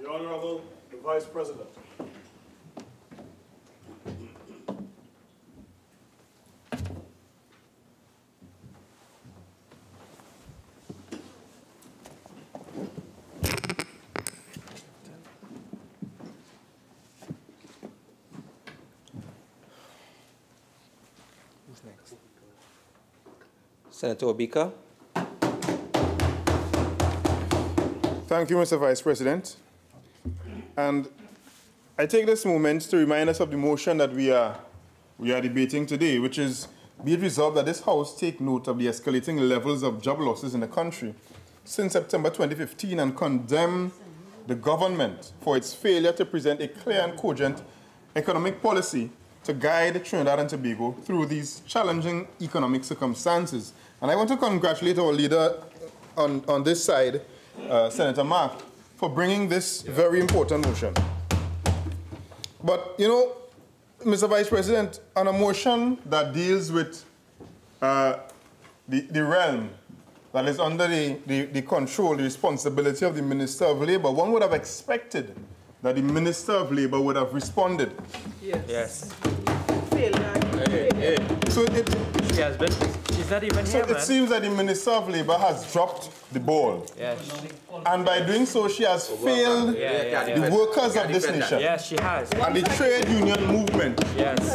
The Honorable the Vice President. Who's next? Senator Obika. Thank you, Mr. Vice President. And I take this moment to remind us of the motion that we are debating today, which is, be it resolved that this House take note of the escalating levels of job losses in the country since September 2015 and condemn the government for its failure to present a clear and cogent economic policy to guide Trinidad and Tobago through these challenging economic circumstances. And I want to congratulate our leader on this side, Senator Mark, for bringing this very important motion. But, you know, Mr. Vice President, on a motion that deals with the realm that is under the control, the responsibility of the Minister of Labour, one would have expected that the Minister of Labour would have responded. Yes. So She has been. She's not even here, man. It seems that the Minister of Labour has dropped the ball. Yes. And by doing so, she has failed the workers of this nation. Yes, she has. And the trade union movement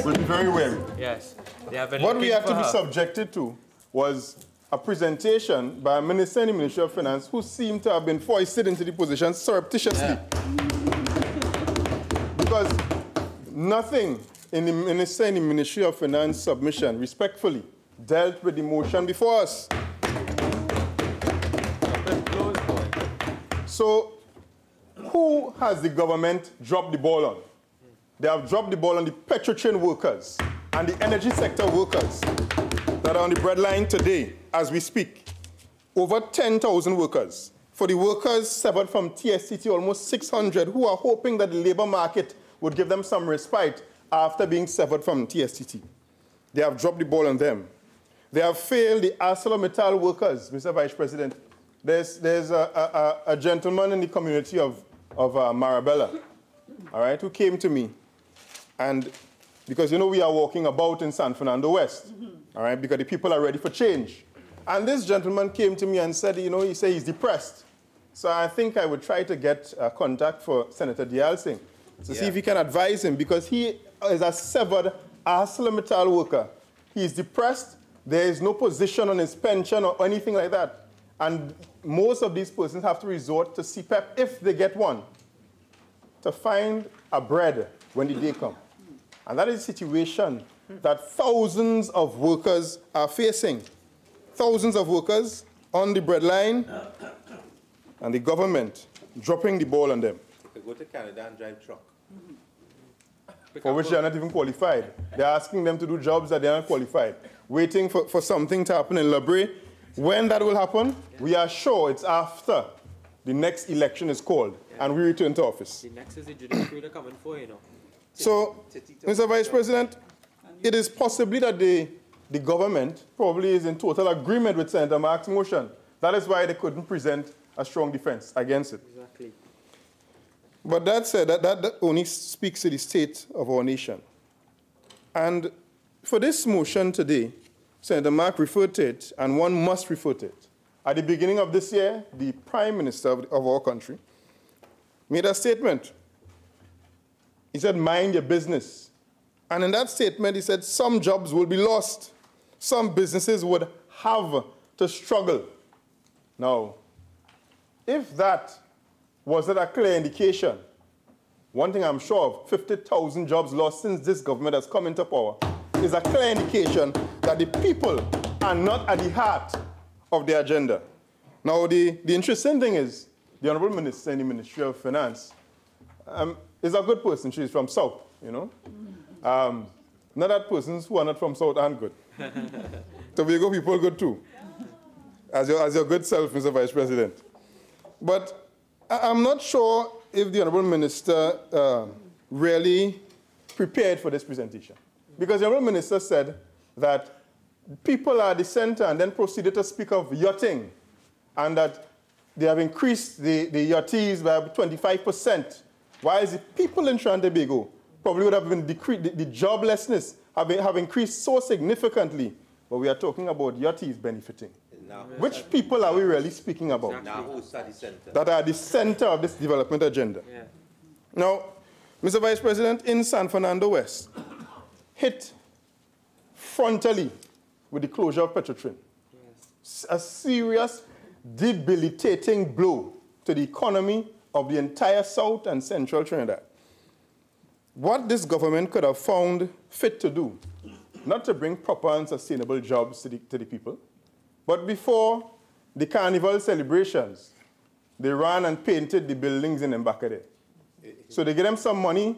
will be very wary. Yes. They have been what we had to be her. subjected to was a presentation by a minister in the Ministry of Finance who seemed to have been foisted into the position surreptitiously. Because nothing in the minister in the Ministry of Finance submission, respectfully, dealt with the motion before us. So, who has the government dropped the ball on? They have dropped the ball on the petrochain workers and the energy sector workers that are on the breadline today as we speak. Over 10,000 workers. For the workers severed from TSTT, almost 600, who are hoping that the labor market would give them some respite after being severed from TSTT. They have dropped the ball on them. They have failed the ArcelorMittal workers, Mr. Vice President. There's a gentleman in the community of Marabella, all right, who came to me. And because, you know, we are walking about in San Fernando West, all right, because the people are ready for change. And this gentleman came to me and said, you know, he said he's depressed. So I think I would try to get contact for Senator Dial Singh to see if he can advise him, because he is a severed ArcelorMittal worker. He is depressed. There is no position on his pension or anything like that. And most of these persons have to resort to CPEP, if they get one, to find a bread when the day comes. And that is a situation that thousands of workers are facing. Thousands of workers on the breadline, and the government dropping the ball on them. They go to Canada and drive truck. For which they are not even qualified. They're asking them to do jobs that they are not qualified. Waiting for something to happen in Labre. When that will happen, we are sure it's after the next election is called and we return to office. The next is the judiciary they're coming for, you know. So, Mr. Vice President, it is possibly that the government probably is in total agreement with Senator Mark's motion. That is why they couldn't present a strong defense against it. Exactly. But that said, that only speaks to the state of our nation. And for this motion today, Senator Mark referred to it, and one must refer to it. At the beginning of this year, the Prime Minister of our country made a statement. He said, mind your business. And in that statement, he said some jobs will be lost. Some businesses would have to struggle. Now, if that wasn't a clear indication, one thing I'm sure of, 50,000 jobs lost since this government has come into power, is a clear indication that the people are not at the heart of the agenda. Now, the interesting thing is, the Honorable Minister in the Ministry of Finance is a good person. She's from South, you know. Not that persons who are not from South aren't good. Tobago people good too, as your good self, Mr. Vice President. But I'm not sure if the Honorable Minister really prepared for this presentation. Because the Honorable Minister said that people are the center and then proceeded to speak of yachting, and that they have increased the yachties by 25%, while the people in Trinidad and Tobago probably would have been decreased. The joblessness have increased so significantly, but we are talking about yachties benefiting. Now, Which people are we really speaking about? now who's at the center? That are the center of this development agenda. Yeah. Now, Mr. Vice President, in San Fernando West, hit frontally with the closure of Petrotrin. Yes. A serious, debilitating blow to the economy of the entire South and Central Trinidad. What this government could have found fit to do, not to bring proper and sustainable jobs to the people, but before the carnival celebrations, they ran and painted the buildings in Mbakade. So they give them some money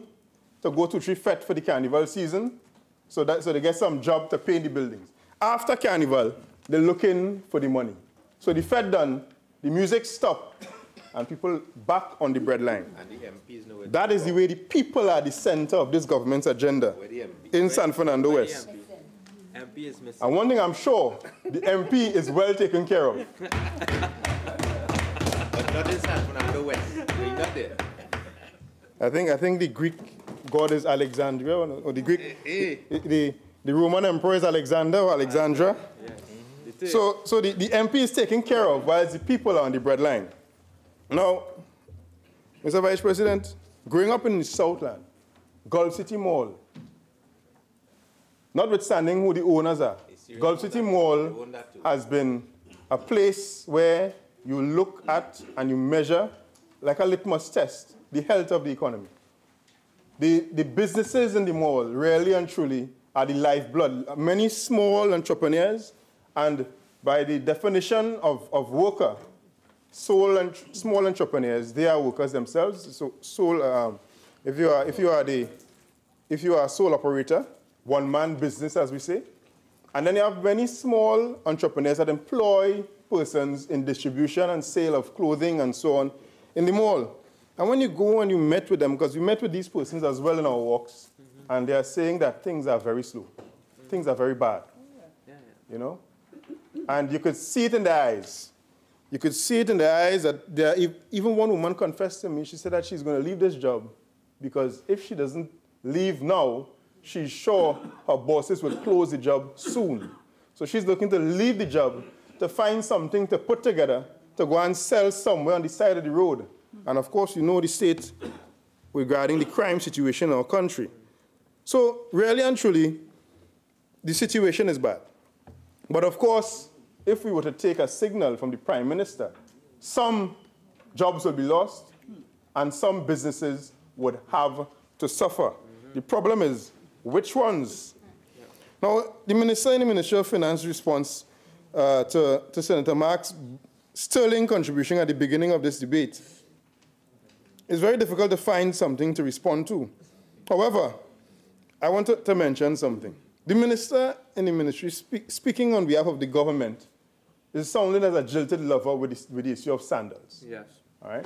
to go to Trifet for the carnival season, so they get some job to paint the buildings. After carnival, they're looking for the money. So the Fed done, the music stopped, and people back on the breadline. And the MPs know it. That is the way the people are the center of this government's agenda in San Fernando West. MP is missing. And one thing I'm sure, the MP is well taken care of. But not in San Fernando West. We're not there. I think the Greek god is Alexandria, or the Greek, the Roman emperor is Alexander or Alexandra. Yes. So the MP is taken care of, while the people are on the breadline. Now, Mr. Vice President, growing up in the Southland, Gulf City Mall, notwithstanding who the owners are, Gulf City Mall has been a place where you look at and you measure, like a litmus test, the health of the economy. The businesses in the mall, really and truly, are the lifeblood. Many small entrepreneurs, and by the definition of worker, small entrepreneurs, they are workers themselves. So if you are a sole operator, one-man business, as we say, and then you have many small entrepreneurs that employ persons in distribution and sale of clothing and so on in the mall. And when you go and you met with them, because we met with these persons as well in our walks, and they are saying that things are very slow, things are very bad, you know? And you could see it in their eyes. You could see it in their eyes that even one woman confessed to me, she said that she's going to leave this job because if she doesn't leave now, she's sure her bosses will close the job soon. So she's looking to leave the job to find something to put together to go and sell somewhere on the side of the road. And of course, you know the state regarding the crime situation in our country. So really and truly, the situation is bad. But of course, if we were to take a signal from the Prime Minister, some jobs will be lost and some businesses would have to suffer. The problem is, which ones? Now, the Minister in the Ministry of Finance response to Senator Mark's sterling contribution at the beginning of this debate, it's very difficult to find something to respond to. However, I want to mention something. The Minister in the Ministry speaking on behalf of the government is sounding as a jilted lover with the issue of sandals. Yes. All right?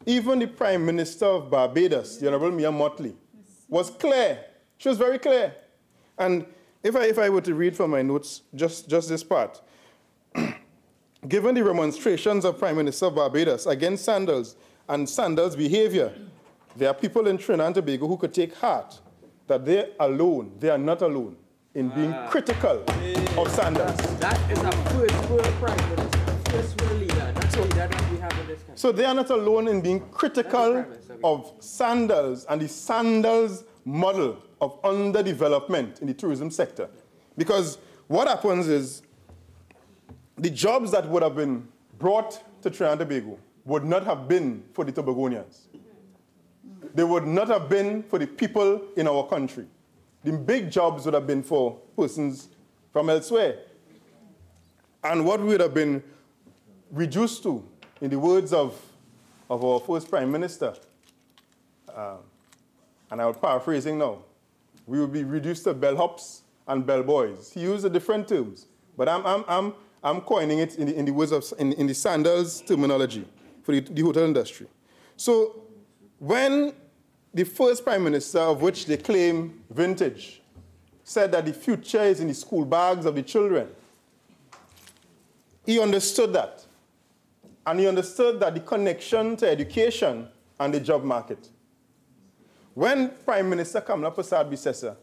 Even the Prime Minister of Barbados, the Honorable Mia Motley, was clear. She was very clear. And if I were to read from my notes, just this part, given the remonstrations of Prime Minister of Barbados against sandals and sandals' behavior, there are people in Trinidad and Tobago who could take heart that they are not alone in being critical of sandals. That is a first world Prime Minister, first world leader. That's the leader that we have in this country. So they are not alone in being critical of sandals and the sandals model of underdevelopment in the tourism sector. Because what happens is the jobs that would have been brought to Trinidad and Tobago would not have been for the Tobagonians. They would not have been for the people in our country. The big jobs would have been for persons from elsewhere. And what we would have been reduced to, in the words of our first Prime Minister, and I'm paraphrasing now, we will be reduced to bellhops and bellboys. He used the different terms, but I'm coining it in the words of in the sandals terminology for the hotel industry. So when the first Prime Minister, of which they claim vintage, said that the future is in the school bags of the children, he understood that. and he understood that the connection to education and the job market. When Prime Minister Kamala Persad-Bissessar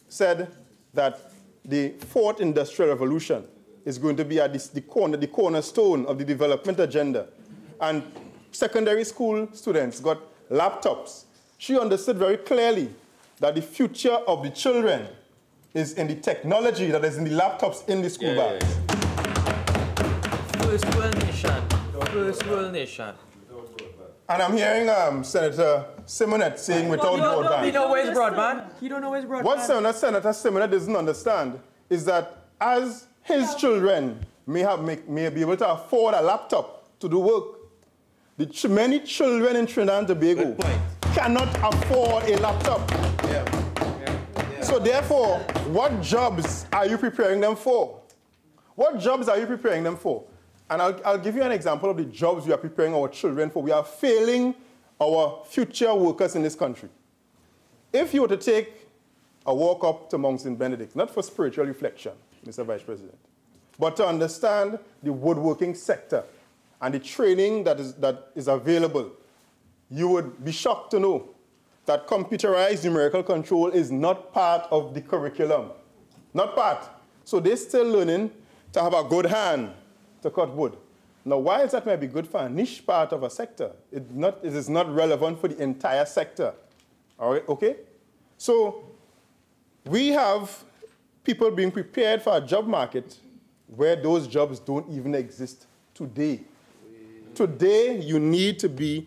said that the fourth industrial revolution is going to be at the cornerstone of the development agenda, and secondary school students got laptops, she understood very clearly that the future of the children is in the technology that is in the laptops in the school bags. First world nation. First world nation. And I'm hearing Senator Simonet saying without broadband. He don't know where's broadband. He don't know where's broadband. What Senator Simonet doesn't understand is that as his children may be able to afford a laptop to do work, many children in Trinidad and Tobago cannot afford a laptop. So therefore, what jobs are you preparing them for? What jobs are you preparing them for? And I'll give you an example of the jobs we are preparing our children for. We are failing our future workers in this country. If you were to take a walk up to Mount St. Benedict, not for spiritual reflection, Mr. Vice President, but to understand the woodworking sector and the training that is available, you would be shocked to know that computerized numerical control is not part of the curriculum. Not part. So they're still learning to have a good hand to cut wood. Now, while that may be good for a niche part of a sector, it is not relevant for the entire sector. All right, okay? So we have people being prepared for a job market where those jobs don't even exist today. Today, you need to be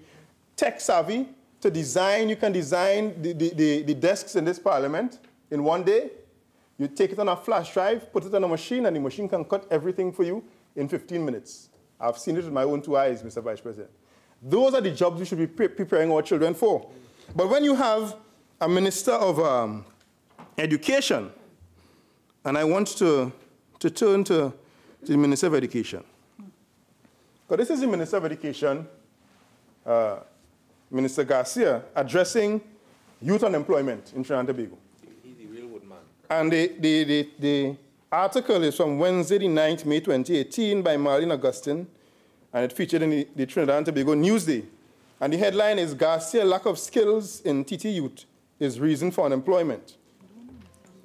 tech savvy to design. You can design the desks in this parliament in one day. You take it on a flash drive, put it on a machine, and the machine can cut everything for you in 15 minutes. I've seen it with my own two eyes, Mr. Vice President. Those are the jobs we should be preparing our children for. But when you have a Minister of Education, and I want to turn to the Minister of Education. Because this is the Minister of Education, Minister Garcia, addressing youth unemployment in Trinidad and Tobago. He's the real woodman. And the article is from Wednesday, the 9th May 2018 by Marlene Augustine, and it featured in the Trinidad and Tobago Newsday. And the headline is, Garcia, lack of skills in TT youth is reason for unemployment.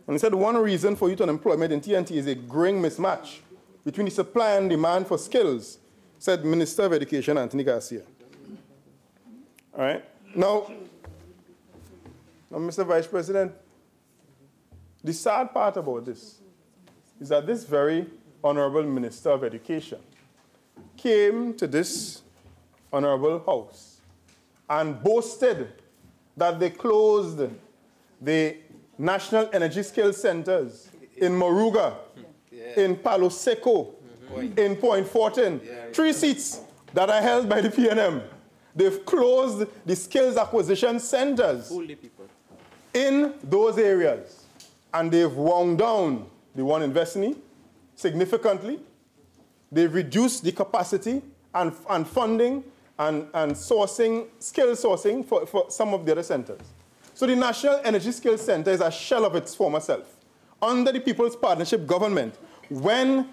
And he said one reason for youth unemployment in TNT is a growing mismatch between the supply and demand for skills, said Minister of Education Anthony Garcia. All right? Now, Mr. Vice President, the sad part about this is that this very honorable Minister of Education came to this honorable house and boasted that they closed the National Energy Skills Centers in Moruga, in Palo Seco, in Point Fortin. 3 seats that are held by the PNM. They've closed the skills acquisition centers in those areas. And they've wound down the one in Vesini significantly. They've reduced the capacity and funding and sourcing, skill sourcing for some of the other centers. So the National Energy Skills Center is a shell of its former self. Under the People's Partnership government, when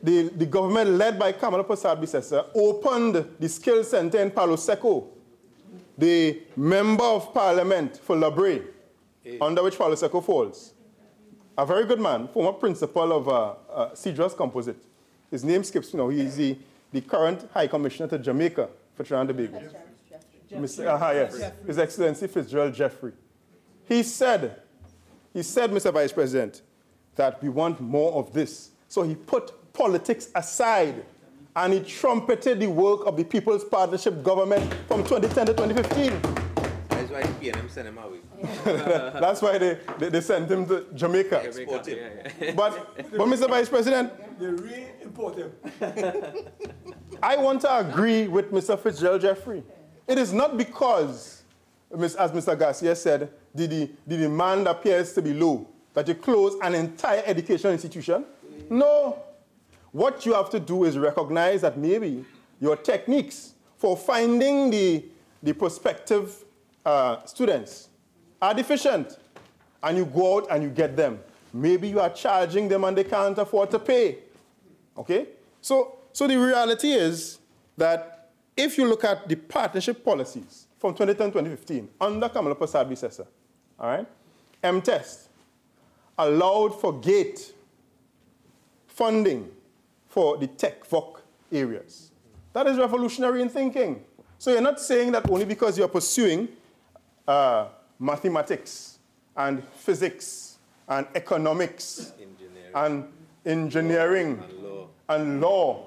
the government led by Kamala Persad-Bissessar opened the skills center in Palo Seco, the member of parliament for Labre, under which Palo Seco falls, a very good man, former principal of Cedros Composite. His name skips me now. He's the current High Commissioner to Jamaica for Trinidad and Tobago. Yes. His Excellency Fitzgerald Jeffrey. He said, Mr. Vice President, that we want more of this. So he put politics aside and he trumpeted the work of the People's Partnership government from 2010 to 2015. That's why the PNM sent him away. That's why they sent him to Jamaica. Export him. But Mr. Vice President, They re-import him. I want to agree with Mr. Fitzgerald Jeffrey. It is not because, as Mr. Garcia said, the demand appears to be low, that you close an entire educational institution. No. What you have to do is recognize that maybe your techniques for finding the prospective students are deficient, and you go out and you get them. Maybe you are charging them and they can't afford to pay. Okay? So the reality is that if you look at the partnership policies from 2010-2015 under Kamala Prasad Visesa, all right, M-Test allowed for gate funding for the tech VOC areas. That is revolutionary in thinking. So you're not saying that only because you're pursuing mathematics and physics and economics and engineering and law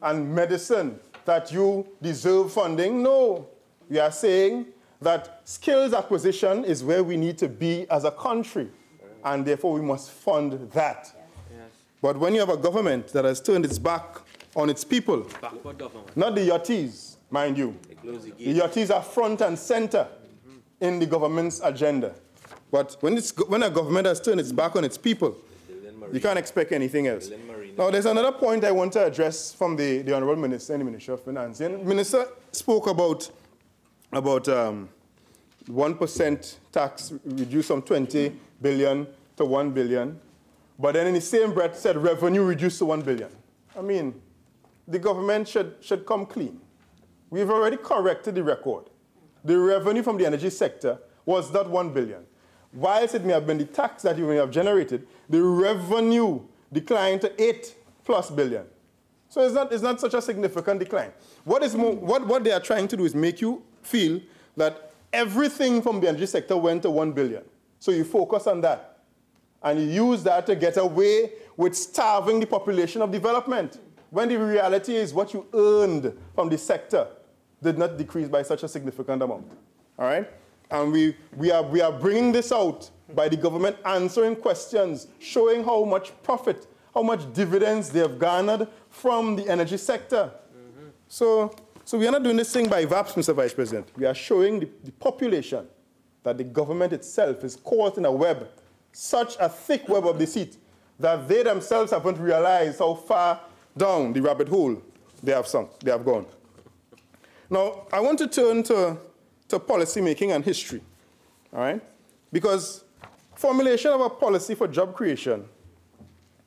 and medicine that you deserve funding. No, we are saying that skills acquisition is where we need to be as a country, and therefore we must fund that. Yes. But when you have a government that has turned its back on its people, not the yachties, mind you, the yachties are front and center in the government's agenda. But when a government has turned its back on its people, you can't expect anything else. Now, there's another point I want to address from the Honorable Minister and the Ministry of Finance. The Minister spoke about 1% tax reduced from 20 billion to 1 billion, but then in the same breath said revenue reduced to 1 billion. I mean, the government should come clean. We've already corrected the record. The revenue from the energy sector was not 1 billion. Whilst it may have been the tax that you may have generated, the revenue declined to 8+ billion. So it's not such a significant decline. What they are trying to do is make you feel that everything from the energy sector went to 1 billion. So you focus on that. And you use that to get away with starving the population of development, when the reality is what you earned from the sector did not decrease by such a significant amount. All right? And we are bringing this out by the government answering questions, showing how much profit, how much dividends they have garnered from the energy sector. So we are not doing this thing by VAPs, Mr. Vice President. We are showing the population that the government itself is caught in a web, such a thick web of deceit, that they themselves haven't realized how far down the rabbit hole they have gone. Now, I want to turn to policy making and history, all right? Because formulation of a policy for job creation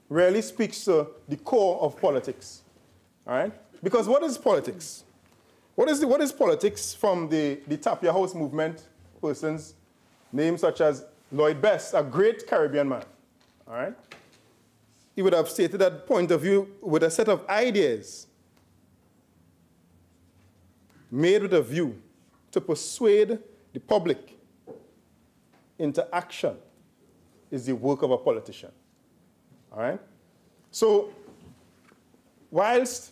really speaks to the core of politics, all right? Because what is politics? What is politics from the Tapia House movement persons, names such as Lloyd Best, a great Caribbean man, all right? He would have stated that point of view with a set of ideas made with a view to persuade the public into action is the work of a politician, all right? So whilst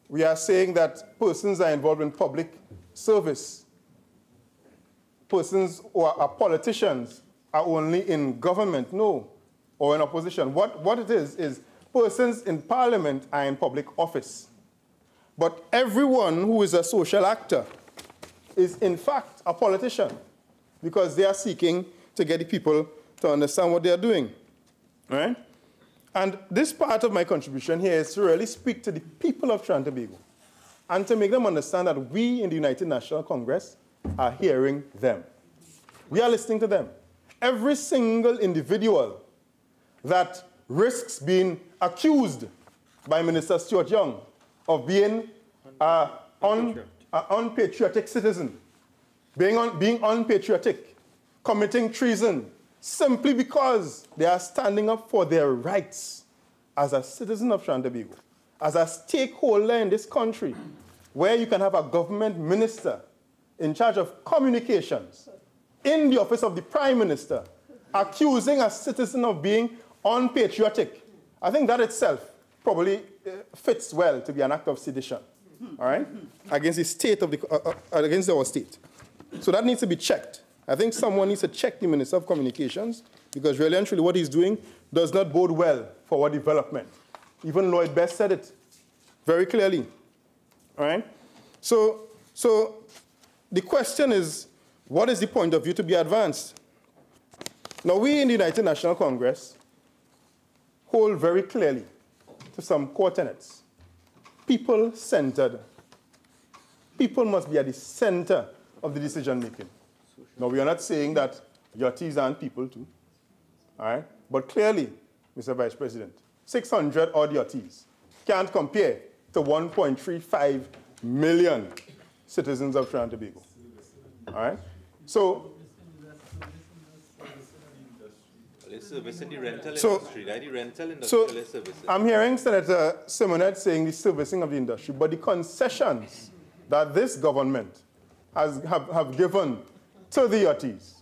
we are saying that persons are involved in public service, persons who are politicians are only in government, no, or in opposition. What it is persons in parliament are in public office. But everyone who is a social actor is, in fact, a politician, because they are seeking to get the people to understand what they are doing, right? And this part of my contribution here is to really speak to the people of Trinidad and Tobago and to make them understand that we in the United National Congress are hearing them. We are listening to them. Every single individual that risks being accused by Minister Stuart Young of being an unpatriotic citizen, being unpatriotic, committing treason, simply because they are standing up for their rights as a citizen of Trinidad and Tobago, as a stakeholder in this country, where you can have a government minister in charge of communications in the office of the Prime Minister, accusing a citizen of being unpatriotic. I think that itself probably fits well to be an act of sedition, all right, against the state of against our state. So that needs to be checked. I think someone needs to check the Minister of Communications, because really and truly what he's doing does not bode well for our development. Even Lloyd Best said it very clearly, all right? So the question is, what is the point of view to be advanced? Now, we in the United National Congress hold very clearly to some core tenets. People-centered. People must be at the center of the decision-making. Now, we are not saying that yachties aren't people too, all right? But clearly, Mr. Vice President, 600 odd yachties can't compare to 1.35 million citizens of Trinidad and Tobago. All right? So, They're servicing the rental industry, right? The rental industry, so they're servicing. I'm hearing Senator Simonet saying the servicing of the industry, but the concessions that this government have given to the yachties,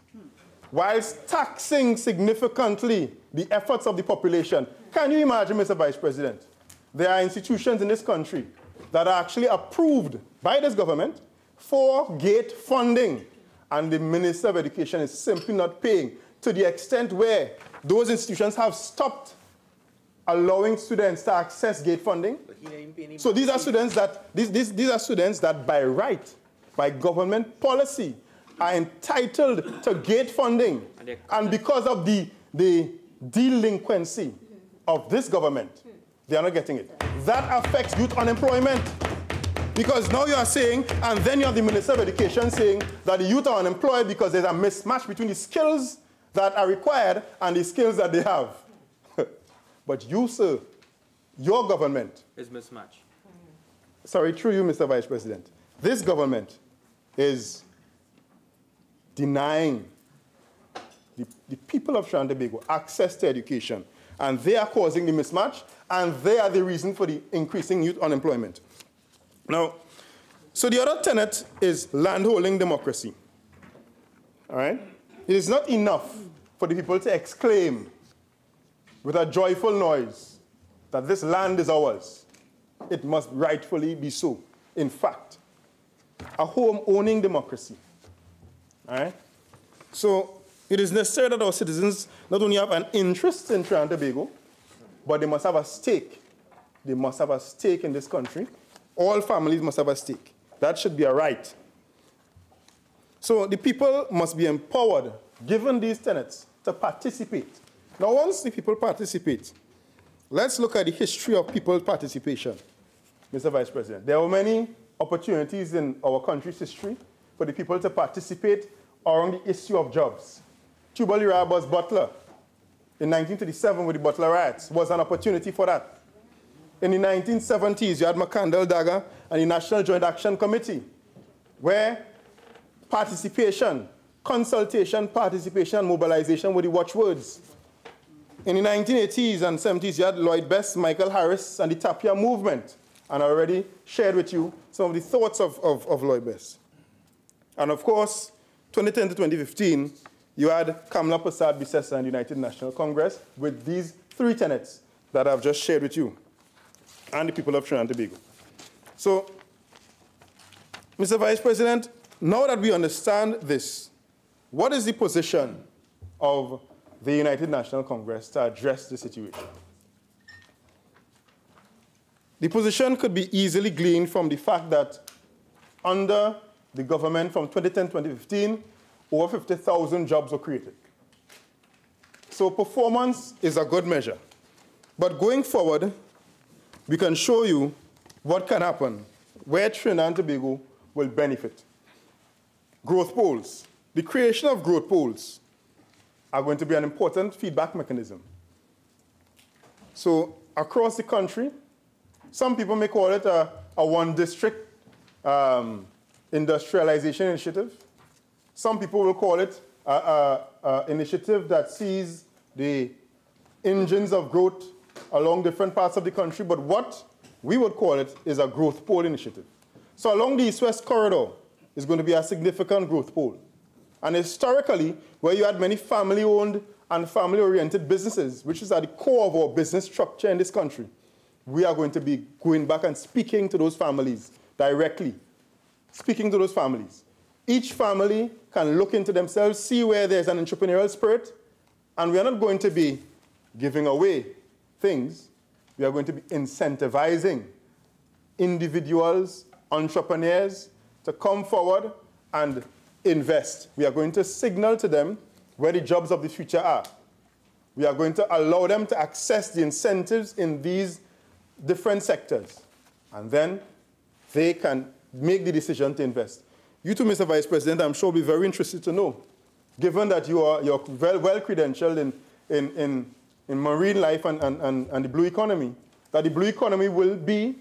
whilst taxing significantly the efforts of the population. Can you imagine, Mr. Vice President? There are institutions in this country that are actually approved by this government for gate funding, and the Minister of Education is simply not paying, to the extent where those institutions have stopped allowing students to access gate funding. So these are students that these are students that by right, by government policy, are entitled to gate funding, and because of the delinquency of this government, they are not getting it. That affects youth unemployment. Because now you are saying, and then you have the Minister of Education saying that the youth are unemployed because there's a mismatch between the skills that are required and the skills that they have. But you, sir, your government is mismatched. Sorry, through you, Mr. Vice President. This government is denying the people of Trinidad and Tobago access to education, and they are causing the mismatch, and they are the reason for the increasing youth unemployment. Now, so the other tenet is landholding democracy. All right? It is not enough for the people to exclaim with a joyful noise that this land is ours. It must rightfully be so. In fact, a home-owning democracy. All right? So it is necessary that our citizens not only have an interest in Trinidad and Tobago, but they must have a stake. They must have a stake in this country. All families must have a stake. That should be a right. So the people must be empowered, given these tenets, to participate. Now, once the people participate, let's look at the history of people's participation, Mr. Vice President. There were many opportunities in our country's history for the people to participate around the issue of jobs. Tubal Raba's Butler in 1937 with the Butler riots was an opportunity for that. In the 1970s, you had McCandle Dagger and the National Joint Action Committee, where participation, consultation, participation, and mobilization were the watchwords. In the 1980s and 70s, you had Lloyd Best, Michael Harris, and the Tapia movement. And I already shared with you some of the thoughts of Lloyd Best. And of course, 2010 to 2015, you had Kamla Prasad Bisesa and the United National Congress with these three tenets that I've just shared with you and the people of Trinidad and Tobago. So, Mr. Vice President, now that we understand this, what is the position of the United National Congress to address the situation? The position could be easily gleaned from the fact that under the government from 2010 to 2015, over 50,000 jobs were created. So performance is a good measure. But going forward, we can show you what can happen, where Trinidad and Tobago will benefit. Growth poles. The creation of growth poles are going to be an important feedback mechanism. So across the country, some people may call it a one-district industrialization initiative. Some people will call it an initiative that sees the engines of growth along different parts of the country, but what we would call it is a growth pole initiative. So along the East-West corridor is going to be a significant growth pole. And historically, where you had many family-owned and family-oriented businesses, which is at the core of our business structure in this country, we are going to be going back and speaking to those families directly, speaking to those families. Each family can look into themselves, see where there's an entrepreneurial spirit, and we are not going to be giving away things. We are going to be incentivizing individuals, entrepreneurs, to come forward and invest. We are going to signal to them where the jobs of the future are. We are going to allow them to access the incentives in these different sectors. And then they can make the decision to invest. You too, Mr. Vice President, I'm sure will be very interested to know, given that you're well credentialed in marine life and the blue economy, that the blue economy will be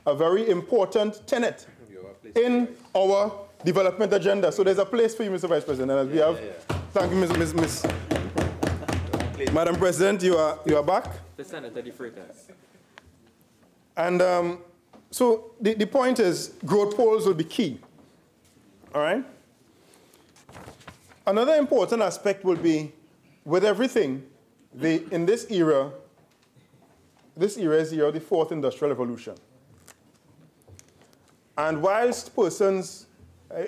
a very important tenet in our development agenda. So there's a place for you, Mr. Vice President. And as we have, thank you, Ms. Madam President, you are back. The Senator defrators. And so the point is, growth poles will be key. All right? Another important aspect will be, with everything, in this era is the era of the fourth industrial revolution. And whilst persons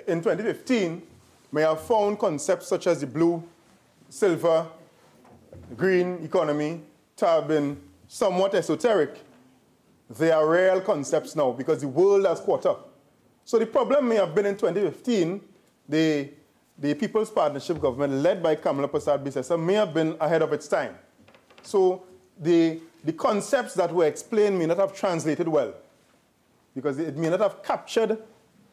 in 2015 may have found concepts such as the blue, silver, green economy to have been somewhat esoteric, they are real concepts now because the world has caught up. So the problem may have been in 2015, the People's Partnership Government led by Kamala Prasad-Bissessar may have been ahead of its time. So the concepts that were explained may not have translated well because it may not have captured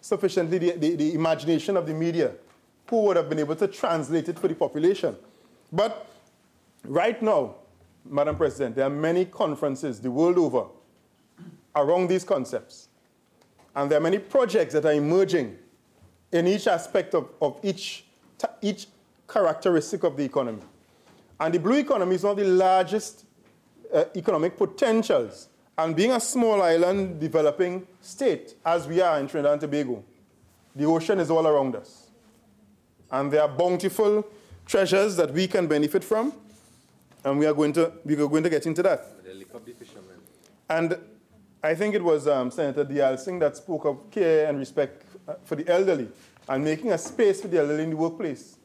sufficiently the imagination of the media who would have been able to translate it for the population. But right now, Madam President, there are many conferences the world over around these concepts. And there are many projects that are emerging in each aspect of each characteristic of the economy. And the blue economy is one of the largest economic potentials. And being a small island developing state, as we are in Trinidad and Tobago, the ocean is all around us. And there are bountiful treasures that we can benefit from. And we are going to get into that. And I think it was Senator Diyal Singh that spoke of care and respect for the elderly and making a space for the elderly in the workplace.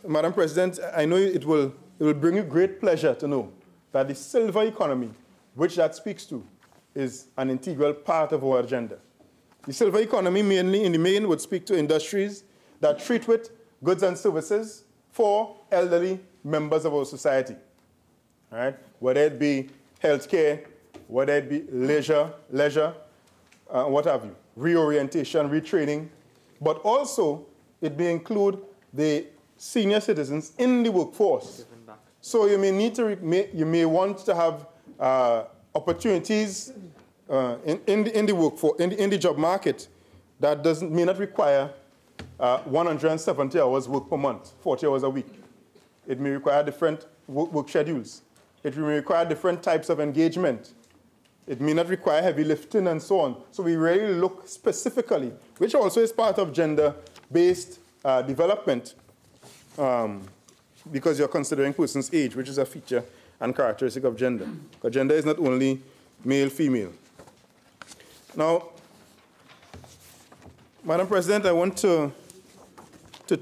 Madam President, I know it will bring you great pleasure to know that the silver economy, which that speaks to, is an integral part of our agenda. The silver economy mainly in the main would speak to industries that treat with goods and services for elderly members of our society. All right? Whether it be healthcare, whether it be leisure, what have you, reorientation, retraining, but also it may include the senior citizens in the workforce. So you may need to, you may want to have opportunities in the workforce, in the job market that may not require 170 hours work per month, 40 hours a week. It may require different work schedules. It may require different types of engagement. It may not require heavy lifting and so on. So we really look specifically, which also is part of gender-based development, because you're considering person's age, which is a feature and characteristic of gender. Because gender is not only male, female. Now, Madam President, I want to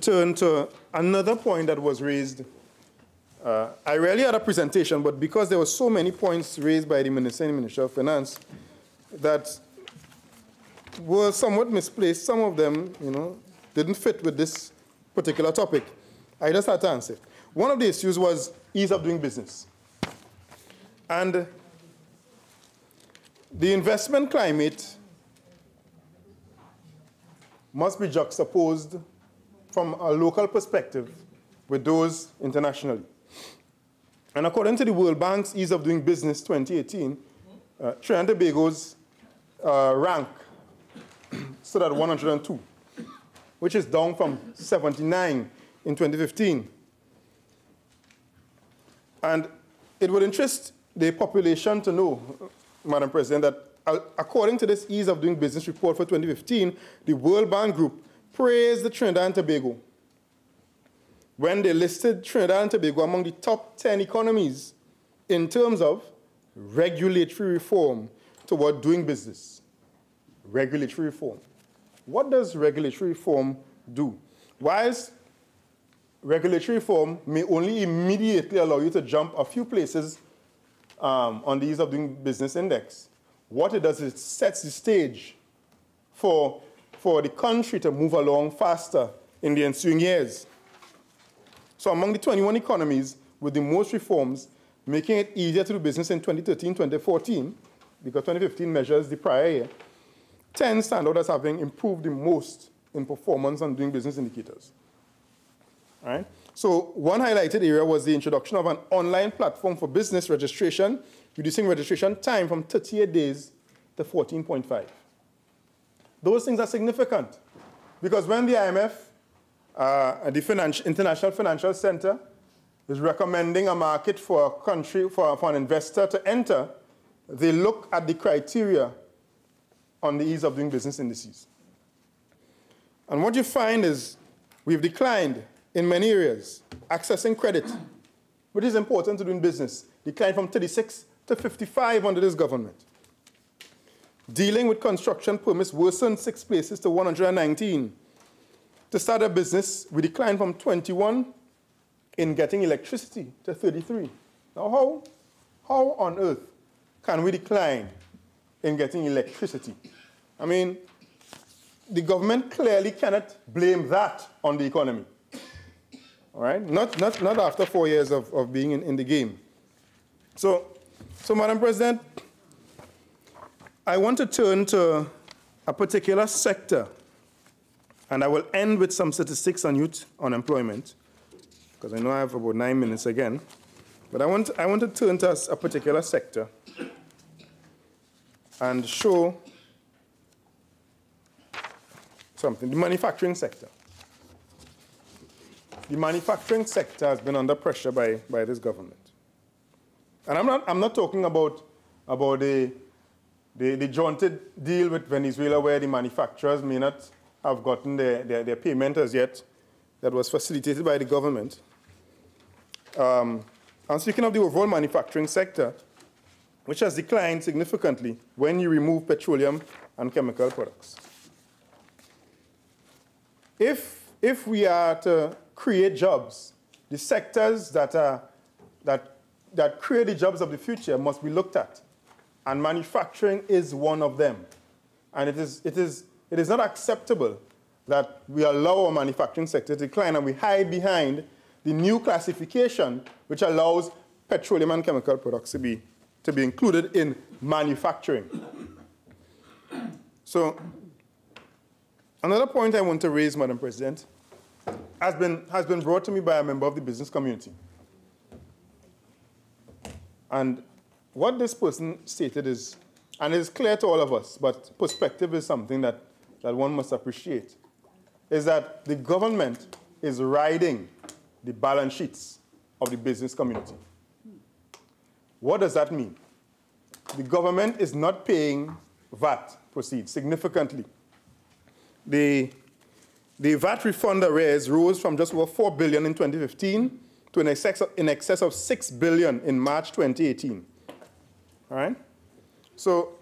turn to another point that was raised. I rarely had a presentation, but because there were so many points raised by the Minister and the Minister of Finance that were somewhat misplaced, some of them, didn't fit with this particular topic, I just had to answer. One of the issues was ease of doing business. And the investment climate must be juxtaposed from a local perspective with those internationally. And according to the World Bank's Ease of Doing Business 2018, Trinidad and Tobago's rank stood at 102, which is down from 79 in 2015. And it would interest the population to know, Madam President, that according to this Ease of Doing Business report for 2015, the World Bank Group praised the Trinidad and Tobago when they listed Trinidad and Tobago among the top 10 economies in terms of regulatory reform toward doing business. Regulatory reform. What does regulatory reform do? Whilst regulatory reform may only immediately allow you to jump a few places on the Ease of Doing Business Index, what it does is it sets the stage for the country to move along faster in the ensuing years. So among the 21 economies with the most reforms, making it easier to do business in 2013, 2014, because 2015 measures the prior year, 10 stand out as having improved the most in performance on doing business indicators. All right? So one highlighted area was the introduction of an online platform for business registration, reducing registration time from 38 days to 14.5. Those things are significant because when the IMF, the International Financial Center, is recommending a market for a country, for an investor to enter, they look at the criteria on the ease of doing business indices. And what you find is we've declined in many areas. Accessing credit, which is important to doing business, declined from 36 to 55 under this government. Dealing with construction permits worsened 6 places to 119. To start a business, we declined from 21 in getting electricity to 33. Now, how on earth can we decline in getting electricity? I mean, the government clearly cannot blame that on the economy. All right? Not after 4 years of being in the game. So, Madam President, I want to turn to a particular sector, and I will end with some statistics on youth unemployment, because I know I have about 9 minutes again. But I want to turn to a particular sector and show something. The manufacturing sector. The manufacturing sector has been under pressure by this government. And I'm not talking about the jointed deal with Venezuela where the manufacturers may not have gotten their payment as yet that was facilitated by the government. I'm speaking of the overall manufacturing sector, which has declined significantly when you remove petroleum and chemical products. If we are to create jobs, the sectors that create the jobs of the future must be looked at, and manufacturing is one of them. And it is not acceptable that we allow our manufacturing sector to decline and we hide behind the new classification which allows petroleum and chemical products to be included in manufacturing. So, another point I want to raise, Madam President, has been brought to me by a member of the business community. And what this person stated is, and it is clear to all of us, but perspective is something that one must appreciate, is that the government is riding the balance sheets of the business community. What does that mean? The government is not paying VAT proceeds significantly. The VAT refund arrears rose from just over 4 billion in 2015 to in excess of 6 billion in March 2018. All right? So,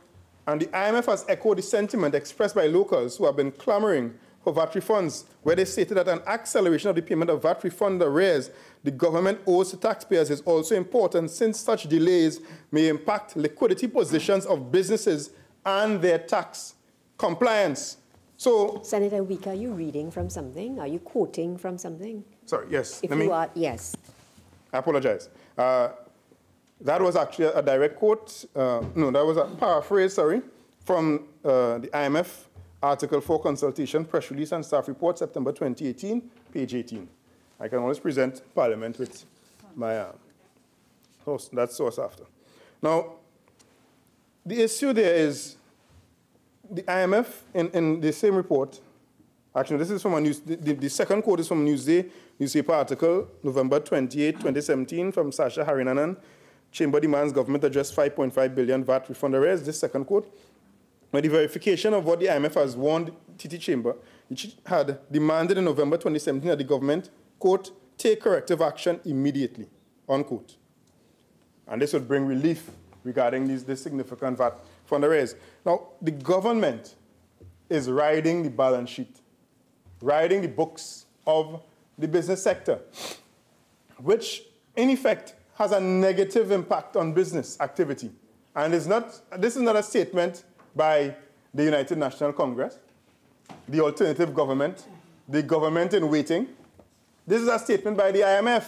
and the IMF has echoed the sentiment expressed by locals who have been clamoring for VAT refunds, where they stated that an acceleration of the payment of VAT refund arrears the government owes to taxpayers is also important, since such delays may impact liquidity positions of businesses and their tax compliance. So, Senator Obika, are you reading from something? Are you quoting from something? Sorry, yes. If you are, yes. I apologize. That was actually a direct quote. No, that was a paraphrase, sorry, from the IMF Article 4 Consultation, Press Release and Staff Report, September 2018, page 18. I can always present Parliament with my that source after. Now, the issue there is the IMF, in the same report, actually, this is from a news, the second quote is from newspaper article, November 28, 2017, from Sasha Harinanan. Chamber demands government address 5.5 billion VAT refund arrears. This second quote. Now, the verification of what the IMF has warned TT Chamber, which had demanded in November 2017 that the government, quote, take corrective action immediately, unquote. And this would bring relief regarding this significant VAT fund arrears. Now, the government is riding the balance sheet, riding the books of the business sector, which, in effect, has a negative impact on business activity. And this is not a statement by the United National Congress, the alternative government, the government in waiting. This is a statement by the IMF,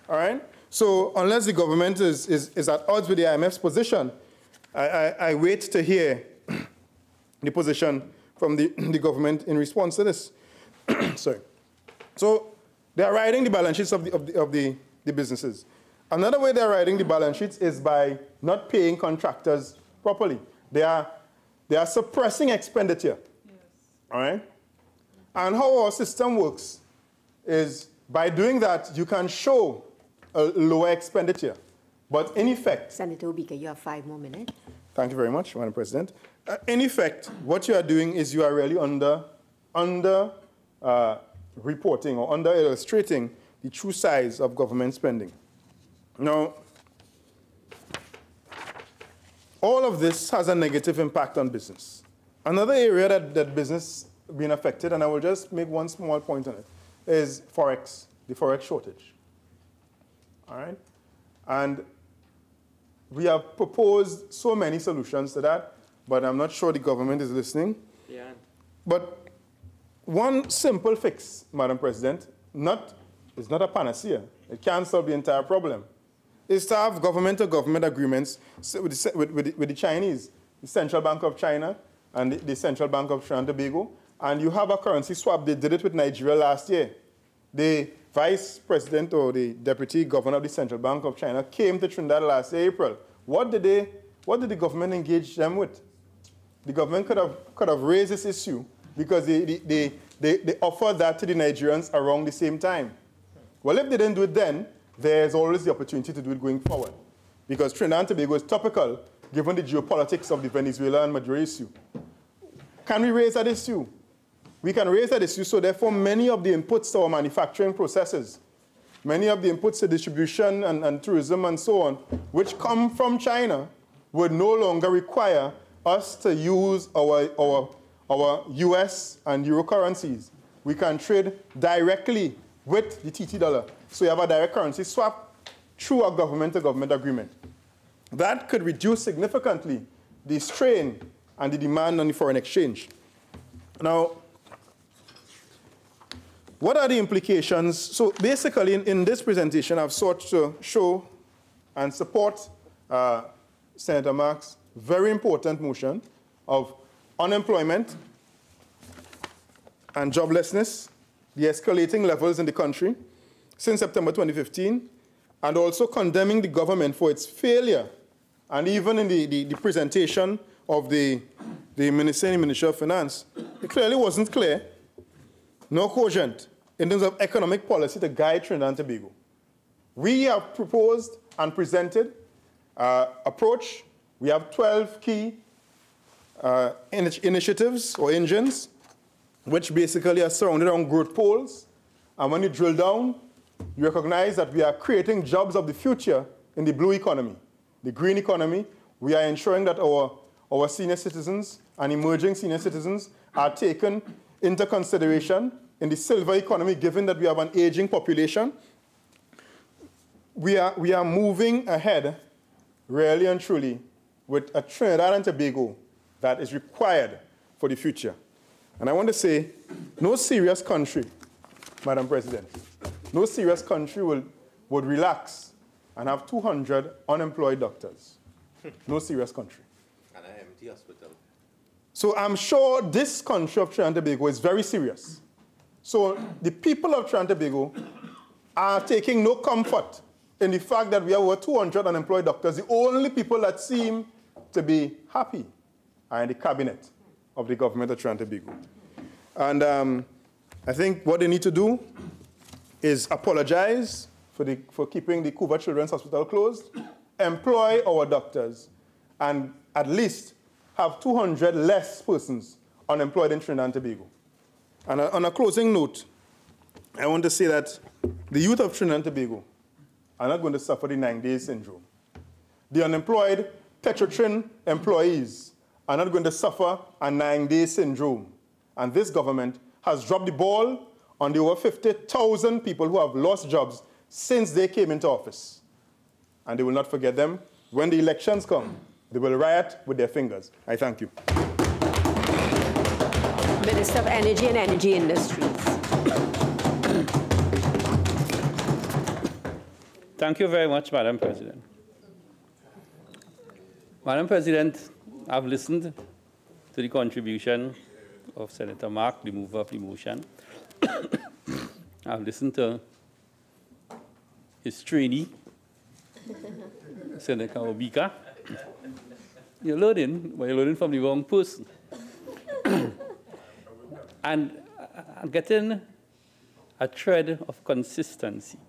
all right? So unless the government is at odds with the IMF's position, I wait to hear the position from the government in response to this. Sorry. So they are riding the balance sheets of the businesses. Another way they're riding the balance sheets is by not paying contractors properly. They are They are suppressing expenditure. Yes. All right? And how our system works is by doing that, you can show a lower expenditure. But in effect... Senator Obika, you have 5 more minutes. Thank you very much, Madam President. In effect, what you are doing is you are really under reporting or under illustrating the true size of government spending. Now, all of this has a negative impact on business. Another area that business being affected, and I will just make one small point on it, is Forex, the Forex shortage. All right? And we have proposed so many solutions to that, but I'm not sure the government is listening. Yeah. But one simple fix, Madam President, it's not a panacea. It can't solve the entire problem. Is to have government-to-government agreements with the Chinese, the Central Bank of China and the Central Bank of Trinidad and Tobago, and you have a currency swap. They did it with Nigeria last year. The vice president or the deputy governor of the Central Bank of China came to Trinidad last April. What did the government engage them with? The government could have raised this issue because they offered that to the Nigerians around the same time. Well, if they didn't do it then, there's always the opportunity to do it going forward. Because Trinidad and Tobago is topical, given the geopolitics of the Venezuela and Maduro issue. Can we raise that issue? We can raise that issue, so therefore many of the inputs to our manufacturing processes, many of the inputs to distribution and tourism and so on, which come from China, would no longer require us to use our US and Euro currencies. We can trade directly with the TT dollar. So you have a direct currency swap through a government-to-government agreement. That could reduce significantly the strain and the demand on the foreign exchange. Now, what are the implications? So basically, in this presentation, I've sought to show and support Senator Mark's very important motion of unemployment and joblessness, the escalating levels in the country since September 2015, and also condemning the government for its failure. And even in the presentation of the Minister of Finance, it clearly wasn't clear, no cogent, in terms of economic policy to guide Trinidad and Tobago. We have proposed and presented approach. We have 12 key initiatives or engines, which basically are surrounded around growth poles. And when you drill down, you recognize that we are creating jobs of the future in the blue economy, the green economy. We are ensuring that our senior citizens and emerging senior citizens are taken into consideration in the silver economy, given that we have an aging population. We are moving ahead, really and truly, with a Trinidad and Tobago that is required for the future. And I want to say, no serious country, Madam President, no serious country would relax and have 200 unemployed doctors. No serious country. And an empty hospital. So I'm sure this country of Trinidad and Tobago is very serious. So the people of Trinidad and Tobago are taking no comfort in the fact that we have over 200 unemployed doctors. The only people that seem to be happy are in the cabinet of the government of Trinidad and Tobago. And I think what they need to do is apologize for keeping the Cuba Children's Hospital closed, employ our doctors, and at least have 200 less persons unemployed in Trinidad and Tobago. And on a closing note, I want to say that the youth of Trinidad and Tobago are not going to suffer the 9-day syndrome. The unemployed Petrotrin employees are not going to suffer a 9-day syndrome. And this government has dropped the ball on the over 50,000 people who have lost jobs since they came into office. And they will not forget them. When the elections come, they will riot with their fingers. I thank you. Minister of Energy and Energy Industries. Thank you very much, Madam President. Madam President, I've listened to the contribution of Senator Mark, the mover of the motion. I've listened to his trainee, Senator Obika. you're learning, but you're learning from the wrong person. And getting a thread of consistency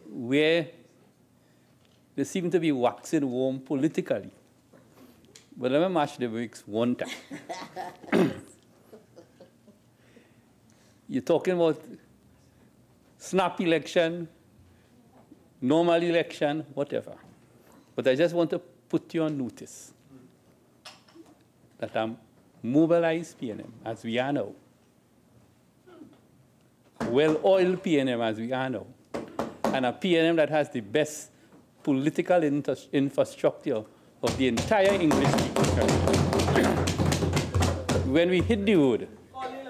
where they seem to be waxing warm politically. But let me mash the bricks one time. You're talking about snap election, normal election, whatever. But I just want to put you on notice that I'm mobilized PNM, as we are now, well-oiled PNM, as we are now, and a PNM that has the best political infrastructure of the entire English-speaking country. When we hit the road,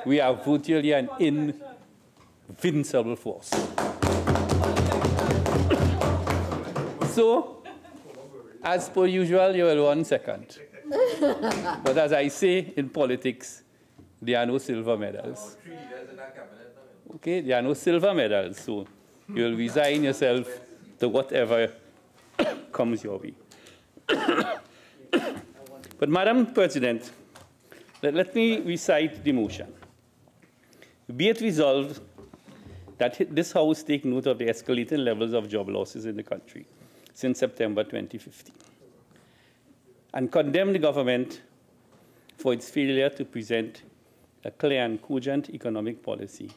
we are virtually an invincible force. So, as per usual, you will 1 second. But as I say in politics, there are no silver medals. Okay, there are no silver medals, so you will resign yourself to whatever comes your way. But Madam President, let me recite the motion. Be it resolved that this House take note of the escalating levels of job losses in the country since September 2015, and condemn the government for its failure to present a clear and cogent economic policy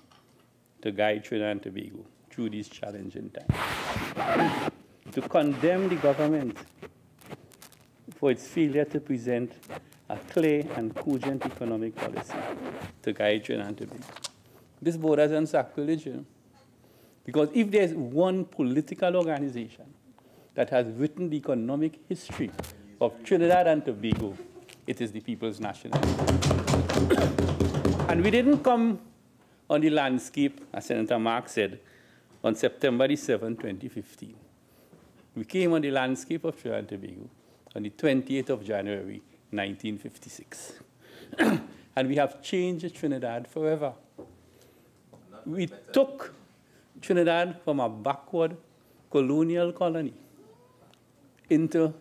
to guide Trinidad and Tobago through these challenging times. To condemn the government for its failure to present a clear and cogent economic policy to guide Trinidad and Tobago. This borders on sacrilege, because if there's one political organization that has written the economic history of Trinidad and Tobago, it is the People's National Union. And we didn't come on the landscape, as Senator Mark said, on September 7, 2015. We came on the landscape of Trinidad and Tobago on the 28th of January, 1956. And we have changed Trinidad forever. We took Trinidad from a backward colonial colony into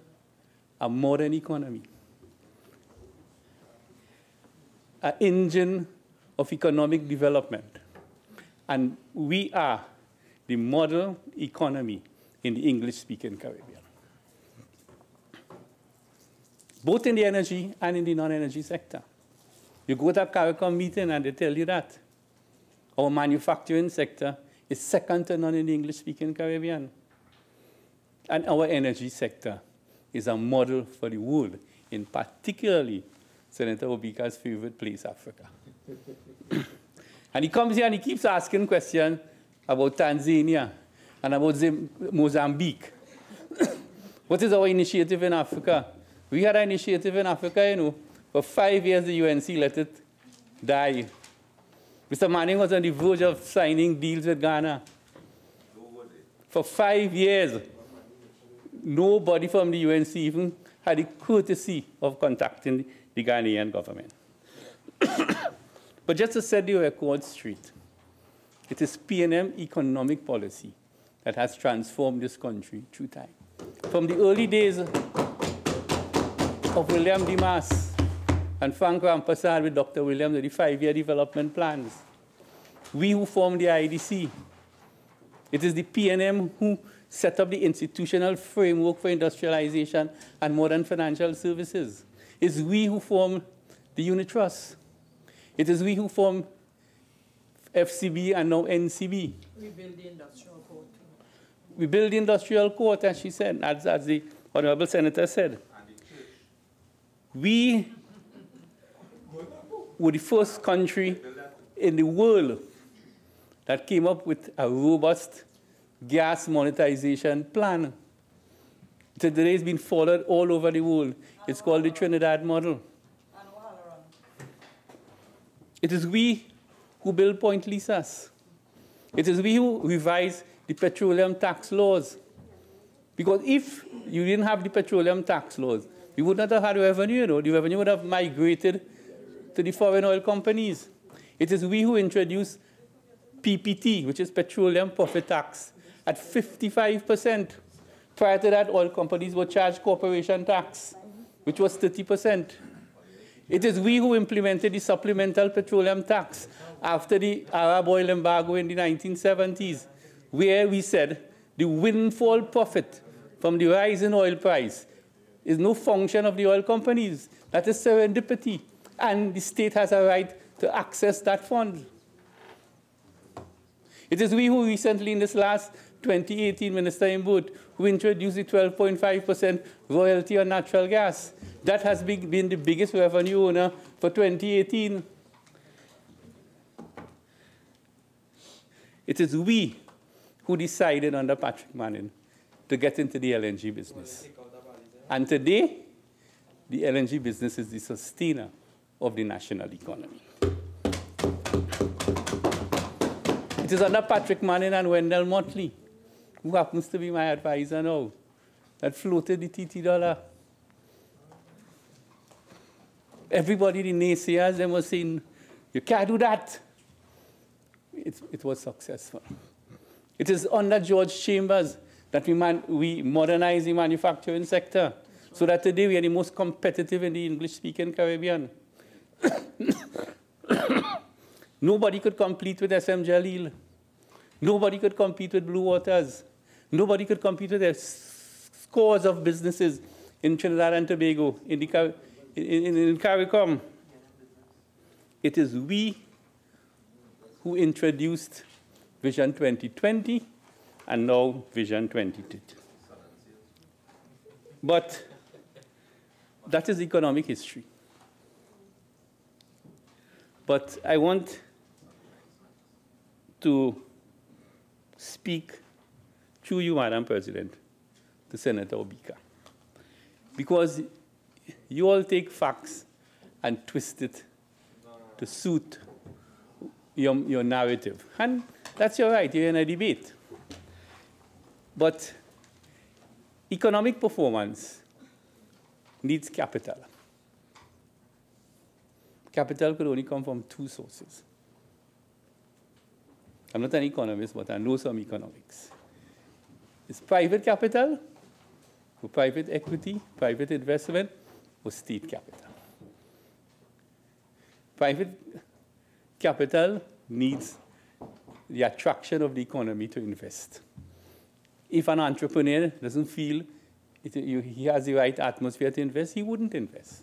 a modern economy, an engine of economic development. And we are the model economy in the English-speaking Caribbean, both in the energy and in the non-energy sector. You go to a CARICOM meeting and they tell you that. Our manufacturing sector is second to none in the English-speaking Caribbean. And our energy sector is a model for the world, in particularly Senator Obika's favorite place, Africa. And he comes here and he keeps asking questions about Tanzania and about Mozambique. What is our initiative in Africa? We had an initiative in Africa, for 5 years the UNC let it die. Mr. Manning was on the verge of signing deals with Ghana. For 5 years, nobody from the UNC even had the courtesy of contacting the Ghanaian government. But just to set the record straight, it is PNM economic policy that has transformed this country through time. From the early days of William Dimas and Frank Rampasad with Dr. Williams, the 5-year development plans, we who formed the IDC, it is the PNM who set up the institutional framework for industrialization and modern financial services. It's we who formed the unit trust. It is we who formed FCB and now NCB. We build the industrial court. We build the industrial court, as she said, as the Honorable Senator said. We were the first country in the world that came up with a robust gas monetization plan. Today has been followed all over the world. It's called the Trinidad model. It is we who build point leases. It is we who revise the petroleum tax laws. Because if you didn't have the petroleum tax laws, we would not have had revenue, The revenue would have migrated to the foreign oil companies. It is we who introduced PPT, which is petroleum profit tax, at 55%. Prior to that, oil companies were charged corporation tax. which was 30%. It is we who implemented the supplemental petroleum tax after the Arab oil embargo in the 1970s, where we said the windfall profit from the rise in oil price is no function of the oil companies. That is serendipity, and the state has a right to access that fund. It is we who recently, in this last 2018 Minister Inboot, who introduced the 12.5% royalty on natural gas. That has been the biggest revenue owner for 2018. It is we who decided under Patrick Manning to get into the LNG business. And today, the LNG business is the sustainer of the national economy. It is under Patrick Manning and Wendell Motley, who happens to be my advisor now, that floated the TT dollar. Everybody, the naysayers, they were saying, you can't do that. It was successful. It is under George Chambers that we modernized the manufacturing sector so that today we are the most competitive in the English-speaking Caribbean. Nobody could compete with SM Jalil. Nobody could compete with Blue Waters. Nobody could compete with their scores of businesses in Trinidad and Tobago, in CARICOM. It is we who introduced Vision 2020 and now Vision 2030. But that is economic history. But I want to speak through you, Madam President, to Senator Obika. Because you all take facts and twist it to suit your narrative. And that's your right, you're in a debate. But economic performance needs capital. Capital could only come from two sources. I'm not an economist, but I know some economics. It's private capital, or private equity, private investment, or state capital. Private capital needs the attraction of the economy to invest. If an entrepreneur doesn't feel he has the right atmosphere to invest, he wouldn't invest.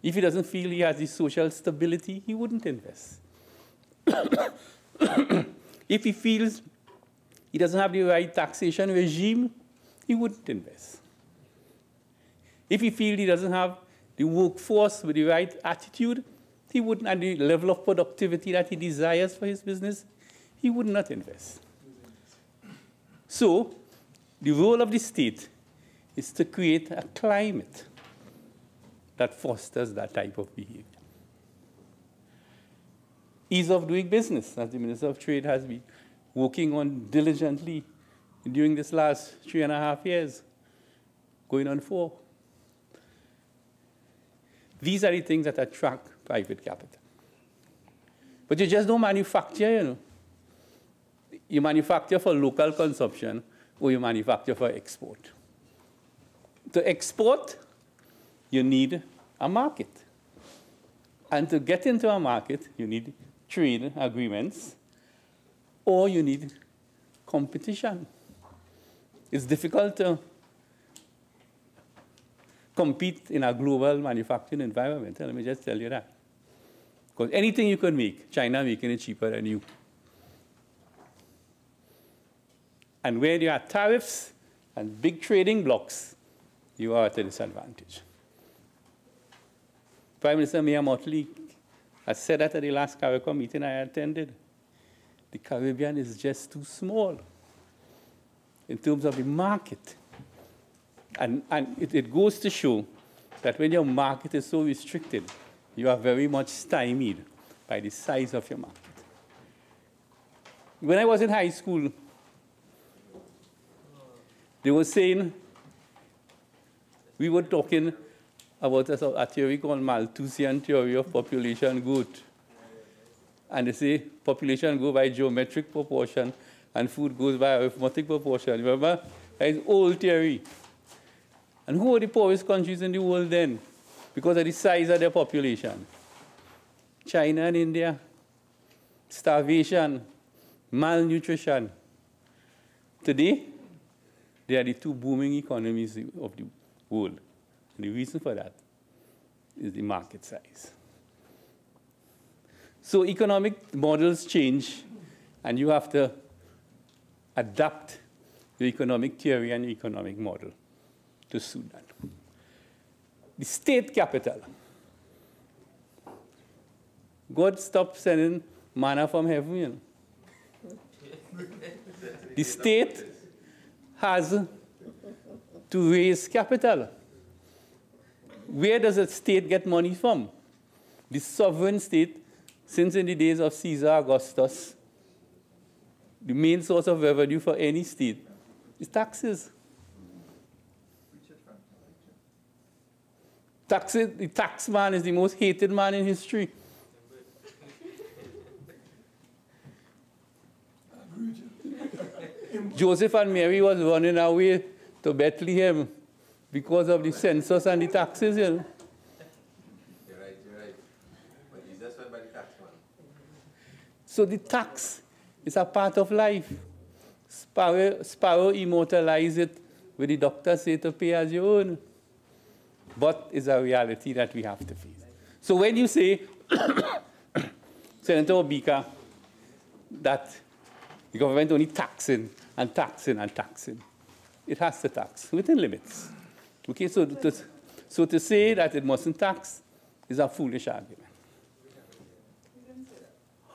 If he doesn't feel he has the social stability, he wouldn't invest. If he feels he doesn't have the right taxation regime, he wouldn't invest. If he feels he doesn't have the workforce with the right attitude, he wouldn't, and the level of productivity that he desires for his business, he would not invest. So, the role of the state is to create a climate that fosters that type of behavior. Ease of doing business, as the Minister of Trade has been working on diligently during this last 3.5 years, going on 4. These are the things that attract private capital. But you just don't manufacture, you know. You manufacture for local consumption, or you manufacture for export. To export, you need a market. And to get into a market, you need trade agreements, or you need competition. It's difficult to compete in a global manufacturing environment. Let me just tell you that. Because anything you can make, China making it cheaper than you. And where there are tariffs and big trading blocks, you are at a disadvantage. Prime Minister Mayor Motley has said that at the last CARICOM meeting I attended. The Caribbean is just too small in terms of the market. And it goes to show that when your market is so restricted, you are very much stymied by the size of your market. When I was in high school, they were saying, we were talking about a theory called Malthusian theory of population growth. And they say population grows by geometric proportion and food goes by arithmetic proportion. Remember? That is old theory. And who are the poorest countries in the world then? Because of the size of their population. China and India. Starvation, malnutrition. Today, they are the two booming economies of the world. And the reason for that is the market size. So economic models change, and you have to adapt your economic theory and your economic model to suit that. The state capital. God stopped sending manna from heaven. You know. The state has to raise capital. Where does a state get money from? The sovereign state, since in the days of Caesar Augustus, the main source of revenue for any state is taxes. The tax man is the most hated man in history. Joseph and Mary was running away to Bethlehem because of the census and the taxes. You know. You're right. But Jesus went by the tax man. So the tax is a part of life. Sparrow immortalized it when the doctor said to pay as you own. But it's a reality that we have to face. So when you say, Senator Obika, that the government only taxing and taxing and taxing, it has to tax within limits. Okay, so to say that it mustn't tax is a foolish argument.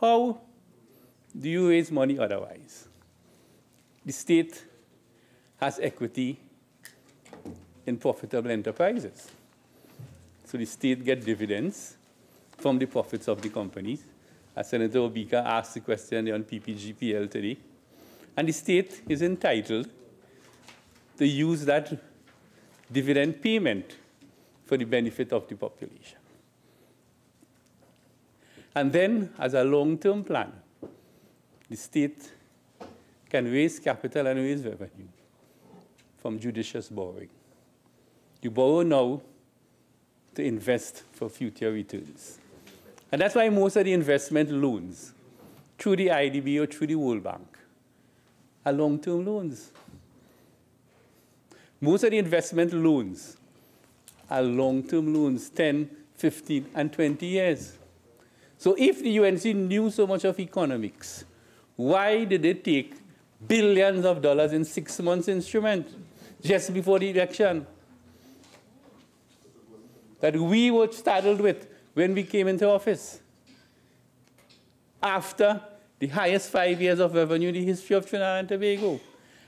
How do you raise money otherwise? The state has equity in profitable enterprises. So the state gets dividends from the profits of the companies. As Senator Obika asked the question on PPGPL today. And the state is entitled to use that dividend payment for the benefit of the population. And then, as a long-term plan, the state can raise capital and raise revenue from judicious borrowing. You borrow now to invest for future returns. And that's why most of the investment loans, through the IDB or through the World Bank, are long-term loans. Most of the investment loans are long-term loans, 10, 15, and 20 years. So if the UNC knew so much of economics, why did it take billions of dollars in 6 months instrument just before the election that we were saddled with when we came into office? After the highest 5 years of revenue in the history of Trinidad and Tobago.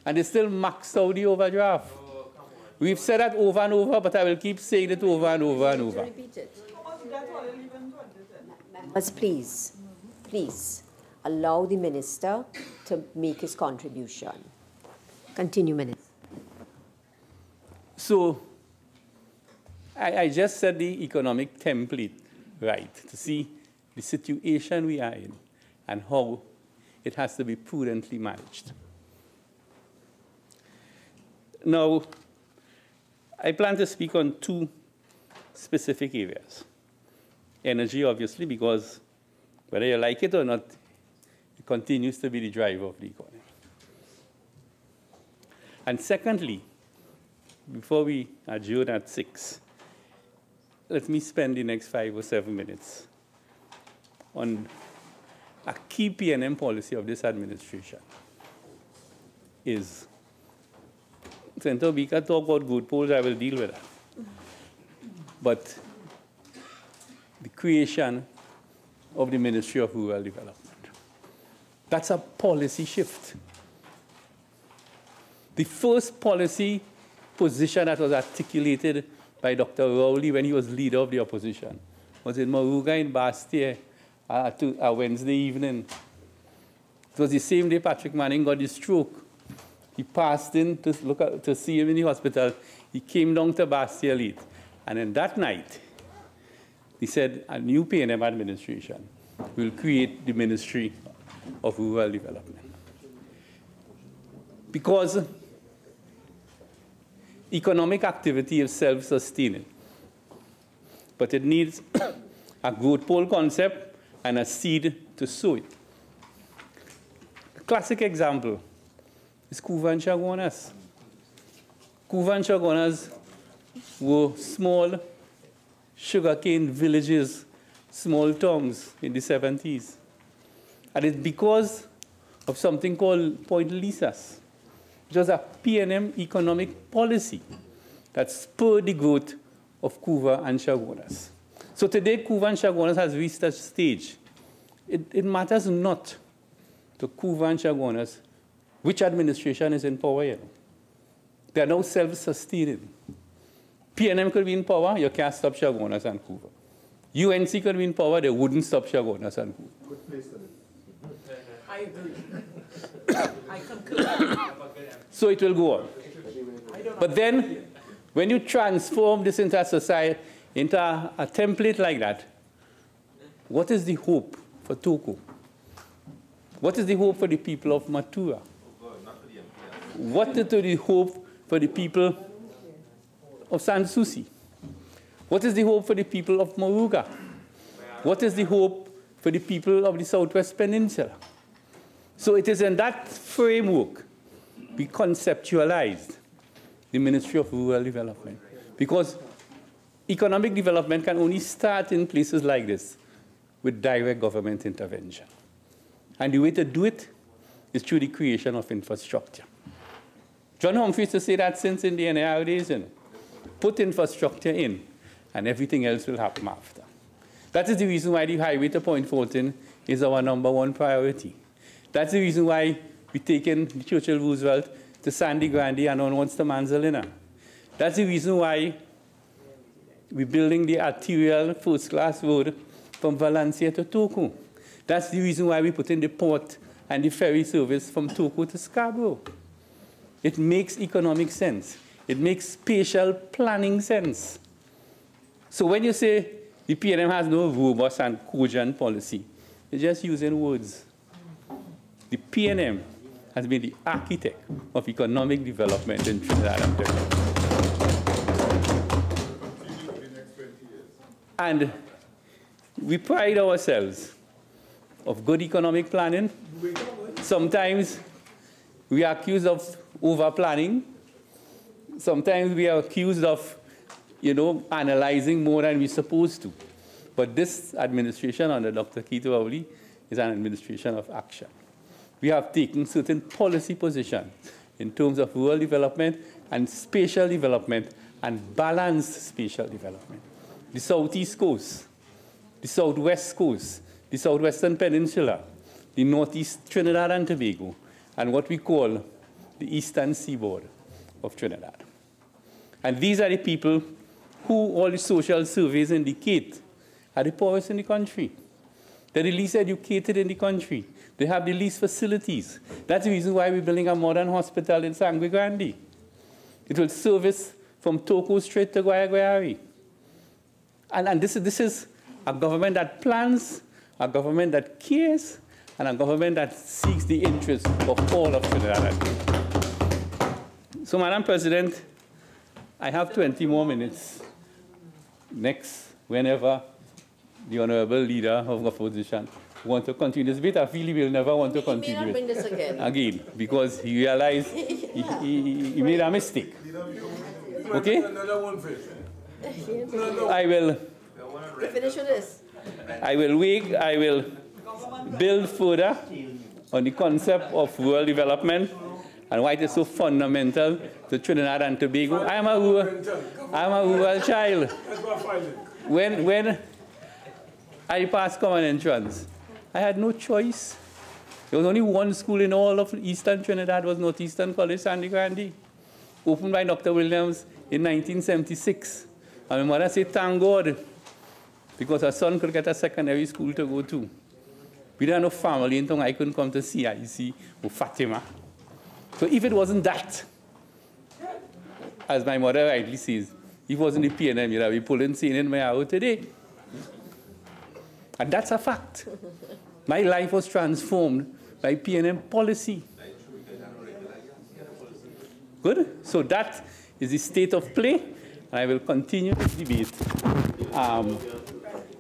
And they still maxed out the overdraft. We've said that over and over, but I will keep saying it over and over and over. Members, please, allow the minister to make his contribution. Continue, Minister. So I just said the economic template right to see the situation we are in and how it has to be prudently managed. Now, I plan to speak on two specific areas. Energy, obviously, because whether you like it or not, it continues to be the driver of the economy. And secondly, before we adjourn at 6, let me spend the next 5 or 7 minutes on a key P&M policy of this administration is, Senator Obika talk about good polls, I will deal with that. But the creation of the Ministry of Rural Development. That's a policy shift. The first policy position that was articulated by Dr. Rowley when he was leader of the opposition was in Moruga in Bastia a Wednesday evening. It was the same day Patrick Manning got his stroke. He passed in to see him in the hospital. He came down to Bastia late. And then that night, he said a new P&M administration will create the Ministry of Rural Development. Because economic activity is self-sustaining. But it needs a growth pole concept and a seed to sow it. A classic example is Kuva and Chaguanas. Kuva and Chaguanas were small sugarcane villages, small towns in the 70s. And it's because of something called Point Lisas, which was a PNM economic policy that spurred the growth of Kuva and Chaguanas. So today, Kuva and Chaguanas has reached a stage. It matters not to Kuva and Chaguanas which administration is in power here. They are now self-sustaining. PNM could be in power, you can't stop Chaguanas and Kuva. UNC could be in power, they wouldn't stop Chaguanas and Kuva. Good place to live. I agree. I concur. So it will go on. But then, when you transform this into a society, into a template like that, what is the hope for Toko? What is the hope for the people of Matua? What is the hope for the people of Sanssouci? What is the hope for the people of Moruga? What is the hope for the people of the Southwest Peninsula? So it is in that framework we conceptualized the Ministry of Rural Development. Because economic development can only start in places like this with direct government intervention. And the way to do it is through the creation of infrastructure. John Humphrey used to say that since in the NAR days, put infrastructure in, and everything else will happen after. That is the reason why the highway to Point Fortin is our #1 priority. That's the reason why we've taken the Churchill Roosevelt to Sandy Grande and onwards to Manzalina. That's the reason why we're building the arterial first-class road from Valencia to Toko. That's the reason why we put in the port and the ferry service from Toko to Scarborough. It makes economic sense. It makes spatial planning sense. So when you say the PNM has no robust and cogent policy, you're just using words. The PNM has been the architect of economic development in Trinidad and Tobago. And we pride ourselves of good economic planning. Sometimes we are accused of over-planning. Sometimes we are accused of, analyzing more than we're supposed to. But this administration under Dr. Keith Rowley is an administration of action. We have taken certain policy positions in terms of rural development and spatial development and balanced spatial development. The Southeast Coast, the Southwest Coast, the Southwestern Peninsula, the Northeast Trinidad and Tobago, and what we call the Eastern Seaboard of Trinidad. And these are the people who all the social surveys indicate are the poorest in the country. They're the least educated in the country. They have the least facilities. That's the reason why we're building a modern hospital in Sangre Grande. It will service from Toko straight to Guayagüeyari. And this is a government that plans, a government that cares, and a government that seeks the interests of all of Trinidad and Tobago. So, Madam President, I have 20 more minutes. Next, whenever the Honorable Leader of Opposition want to continue this debate, I feel he will never want to continue May not bring this again. again, because he realized he made a mistake. Okay? I will Finish with this. I will build further on the concept of rural development and why it is so fundamental to Trinidad and Tobago. I'm a rural child. When I passed common entrance, I had no choice. There was only one school in all of Eastern Trinidad, was Northeastern College, Sandy Grande, opened by Dr. Williams in 1976. And my mother said, thank God, because her son could get a secondary school to go to. We didn't have no family until I couldn't come to CIC or Fatima. So if it wasn't that, as my mother rightly says, if it wasn't the PNM, you'd have been pulling sane in my house today. And that's a fact. My life was transformed by PNM policy. Good? So that is the state of play, and I will continue this debate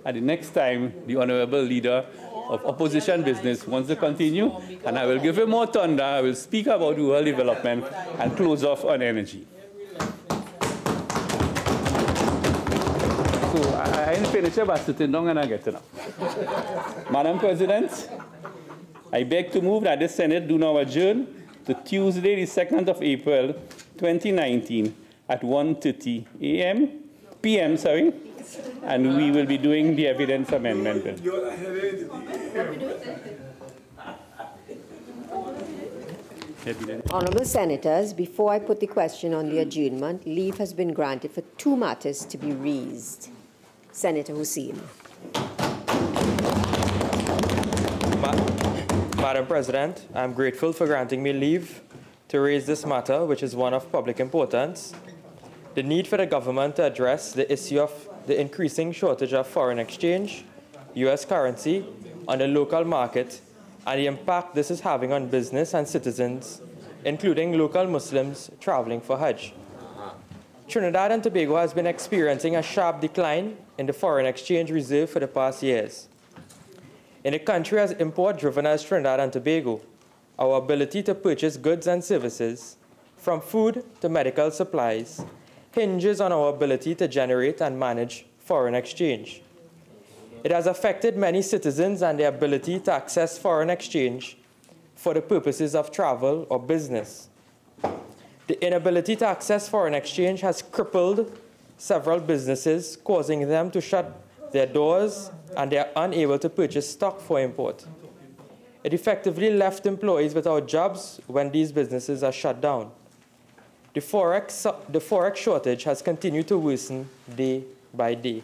at the next time the Honorable Leader of Opposition Business wants to continue, and I will give him more thunder. I will speak about rural development and close off on energy. So I didn't finish by sitting down and I get enough. Madam President, I beg to move that the Senate do now adjourn to Tuesday, the 2nd of April, 2019 at 1:30 p.m., and we will be doing the evidence amendment bill. Honourable Senators, before I put the question on the adjournment, leave has been granted for 2 matters to be raised. Senator Hussain. Madam President, I am grateful for granting me leave to raise this matter, which is one of public importance. The need for the government to address the issue of the increasing shortage of foreign exchange, U.S. currency, on the local market, and the impact this is having on business and citizens, including local Muslims traveling for Hajj. Trinidad and Tobago has been experiencing a sharp decline in the foreign exchange reserve for the past years. In a country as import-driven as Trinidad and Tobago, our ability to purchase goods and services, from food to medical supplies, hinges on our ability to generate and manage foreign exchange. It has affected many citizens and their ability to access foreign exchange for the purposes of travel or business. The inability to access foreign exchange has crippled several businesses, causing them to shut their doors, and they are unable to purchase stock for import. It effectively left employees without jobs when these businesses are shut down. The forex shortage has continued to worsen day by day.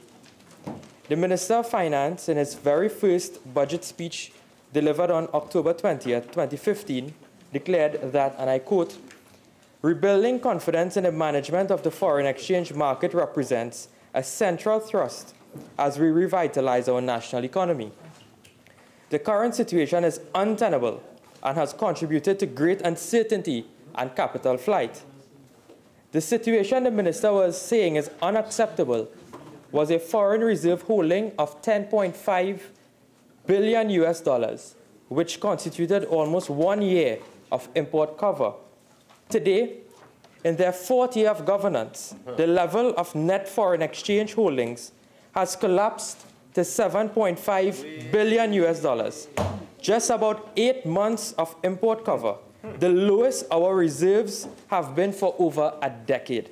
The Minister of Finance, in his very first budget speech delivered on October 20th, 2015, declared that, and I quote, "Rebuilding confidence in the management of the foreign exchange market represents a central thrust as we revitalize our national economy. The current situation is untenable and has contributed to great uncertainty and capital flight. The situation the minister was saying is unacceptable was a foreign reserve holding of $10.5 billion US, which constituted almost 1 year of import cover. Today, in their 4th year of governance, the level of net foreign exchange holdings has collapsed to $7.5 billion US, just about 8 months of import cover, the lowest our reserves have been for over a decade.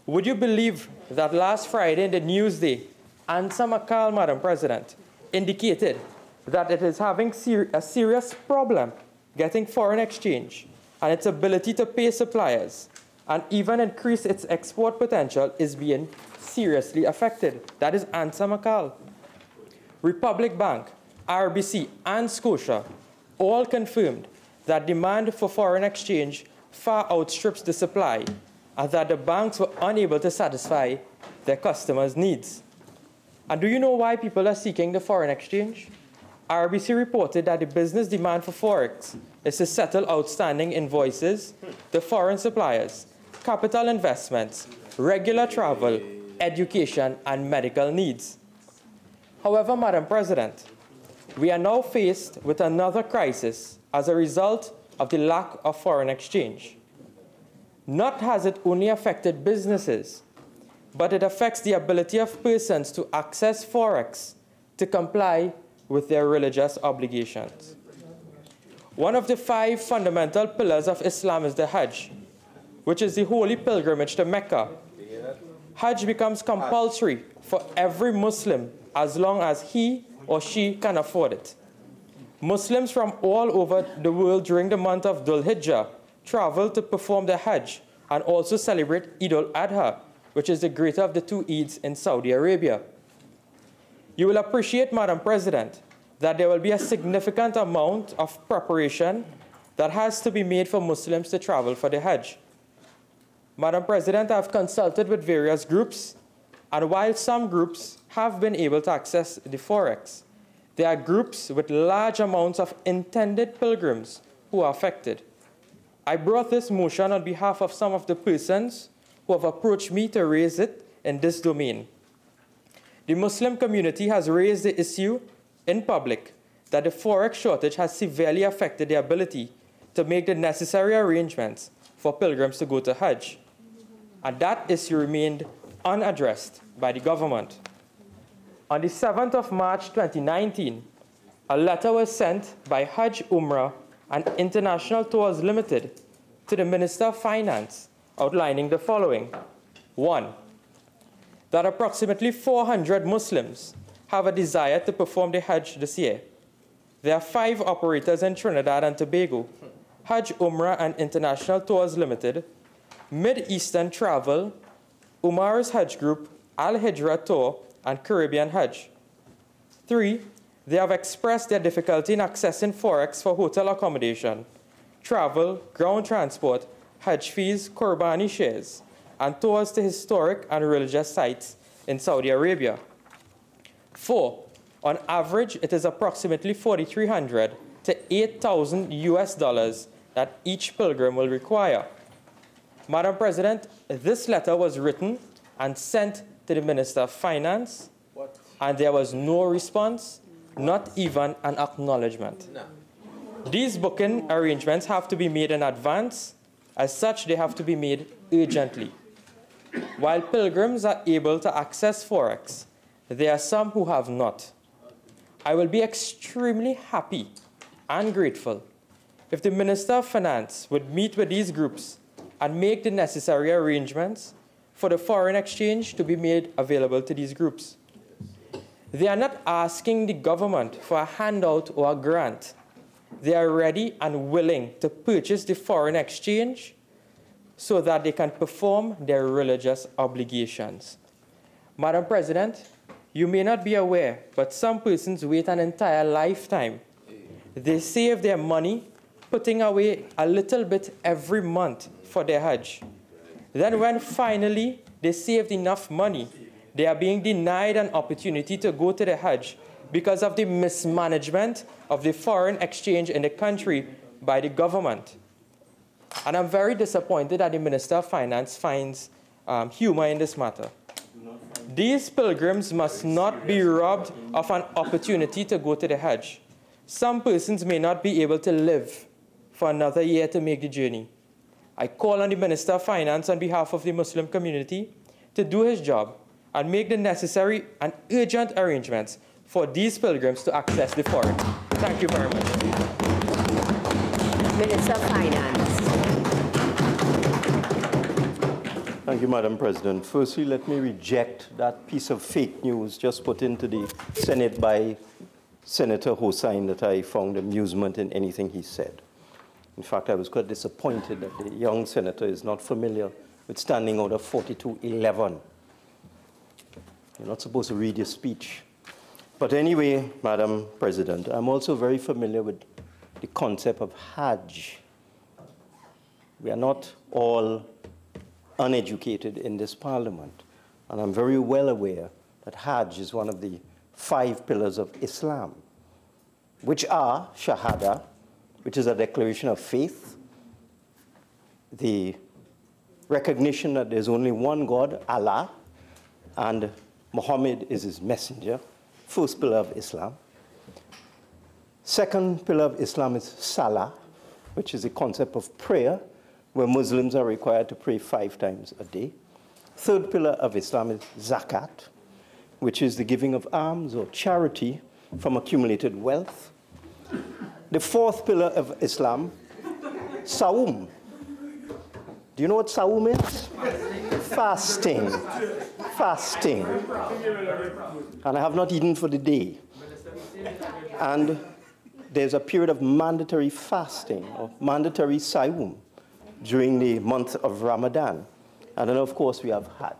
Would you believe that last Friday in the Newsday, Ansa Makal, Madam President, indicated that it is having a serious problem getting foreign exchange, and its ability to pay suppliers and even increase its export potential is being seriously affected. That is Ansa Makal. Republic Bank, RBC, and Scotia all confirmed that demand for foreign exchange far outstrips the supply, and that the banks were unable to satisfy their customers' needs. And do you know why people are seeking the foreign exchange? RBC reported that the business demand for forex is to settle outstanding invoices to foreign suppliers, capital investments, regular travel, education, and medical needs. However, Madam President, we are now faced with another crisis as a result of the lack of foreign exchange. Not has it only affected businesses, but it affects the ability of persons to access forex to comply with their religious obligations. One of the 5 fundamental pillars of Islam is the Hajj, which is the holy pilgrimage to Mecca. Hajj becomes compulsory for every Muslim as long as he or she can afford it. Muslims from all over the world during the month of Dhul Hijjah travel to perform the Hajj and also celebrate Eid al-Adha, which is the greater of the 2 Eids in Saudi Arabia. You will appreciate, Madam President, that there will be a significant amount of preparation that has to be made for Muslims to travel for the Hajj. Madam President, I have consulted with various groups, and while some groups have been able to access the forex, there are groups with large amounts of intended pilgrims who are affected. I brought this motion on behalf of some of the persons who have approached me to raise it in this domain. The Muslim community has raised the issue in public that the forex shortage has severely affected their ability to make the necessary arrangements for pilgrims to go to Hajj. And that issue remained unaddressed by the government. On the 7th of March 2019, a letter was sent by Hajj Umrah and International Tours Limited to the Minister of Finance outlining the following. 1. That approximately 400 Muslims have a desire to perform the Hajj this year. There are 5 operators in Trinidad and Tobago, Hajj Umrah and International Tours Limited, Mid-Eastern Travel, Umar's Hajj Group, Al-Hijra Tour, and Caribbean Hajj. 3. They have expressed their difficulty in accessing forex for hotel accommodation, travel, ground transport, Hajj fees, Qurbani shares, and tours to historic and religious sites in Saudi Arabia. 4. On average, it is approximately $4,300 to $8,000 that each pilgrim will require. Madam President, this letter was written and sent to the Minister of Finance, and there was no response, not even an acknowledgement. No. These booking arrangements have to be made in advance. As such, they have to be made urgently. While pilgrims are able to access forex, there are some who have not. I will be extremely happy and grateful if the Minister of Finance would meet with these groups and make the necessary arrangements for the foreign exchange to be made available to these groups. They are not asking the government for a handout or a grant. They are ready and willing to purchase the foreign exchange so that they can perform their religious obligations. Madam President, you may not be aware, but some persons wait an entire lifetime. They save their money, putting away a little bit every month for their Hajj. Then when finally they saved enough money, they are being denied an opportunity to go to the Hajj because of the mismanagement of the foreign exchange in the country by the government. And I'm very disappointed that the Minister of Finance finds humor in this matter. These pilgrims must not be robbed of an opportunity to go to the Hajj. Some persons may not be able to live for another year to make the journey. I call on the Minister of Finance on behalf of the Muslim community to do his job and make the necessary and urgent arrangements for these pilgrims to access the foreign. Thank you very much. Minister of Finance. Thank you, Madam President. Firstly, let me reject that piece of fake news just put into the Senate by Senator Hossain that I found amusement in anything he said. In fact, I was quite disappointed that the young senator is not familiar with standing order 4211. You're not supposed to read your speech. But anyway, Madam President, I'm also very familiar with the concept of Hajj. We are not all uneducated in this parliament. And I'm very well aware that Hajj is one of the 5 pillars of Islam, which are Shahada, which is a declaration of faith, the recognition that there's only one God, Allah, and Muhammad is his messenger, first pillar of Islam. Second pillar of Islam is Salah, which is the concept of prayer, where Muslims are required to pray 5 times a day. Third pillar of Islam is Zakat, which is the giving of alms or charity from accumulated wealth. The fourth pillar of Islam, Saum. Do you know what Saum is? Fasting. Fasting. And I have not eaten for the day. And there's a period of mandatory fasting or mandatory Saum during the month of Ramadan. And then, of course, we have Hajj,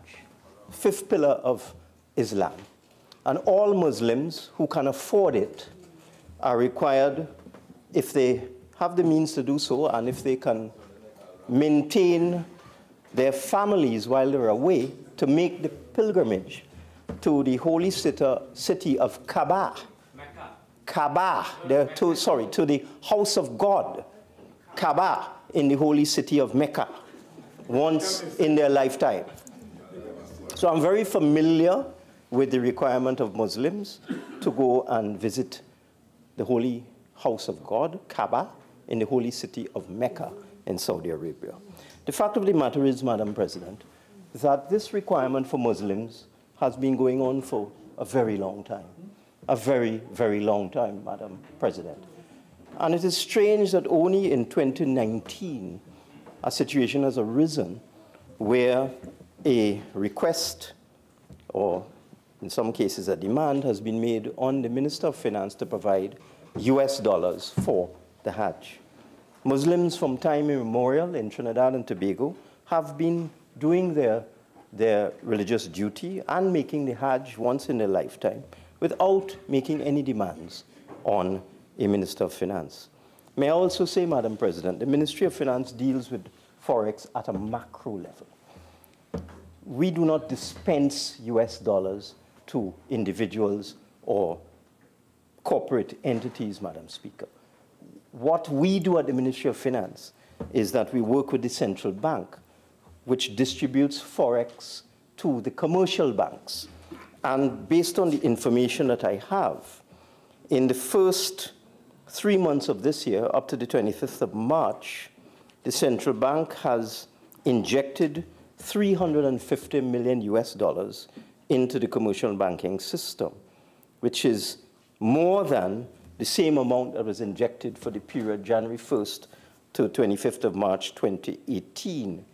5th pillar of Islam. And all Muslims who can afford it are required, if they have the means to do so, and if they can maintain their families while they're away, to make the pilgrimage to the holy city of Kaaba. Kaaba, to the house of God, Kaaba, in the holy city of Mecca. once in their lifetime. So I'm very familiar with the requirement of Muslims to go and visit the Holy House of God, Kaaba, in the holy city of Mecca in Saudi Arabia. The fact of the matter is, Madam President, that this requirement for Muslims has been going on for a very long time. A very, very long time, Madam President. And it is strange that only in 2019 a situation has arisen where a request, or in some cases a demand, has been made on the Minister of Finance to provide US dollars for the Hajj. Muslims from time immemorial in Trinidad and Tobago have been doing their religious duty and making the Hajj once in their lifetime without making any demands on a Minister of Finance. May I also say, Madam President, the Ministry of Finance deals with Forex at a macro level. We do not dispense US dollars to individuals or corporate entities, Madam Speaker. What we do at the Ministry of Finance is that we work with the central bank, which distributes Forex to the commercial banks. And based on the information that I have, in the first 3 months of this year, up to the 25th of March, the central bank has injected $350 million US dollars into the commercial banking system, which is more than the same amount that was injected for the period January 1st to 25th of March 2018.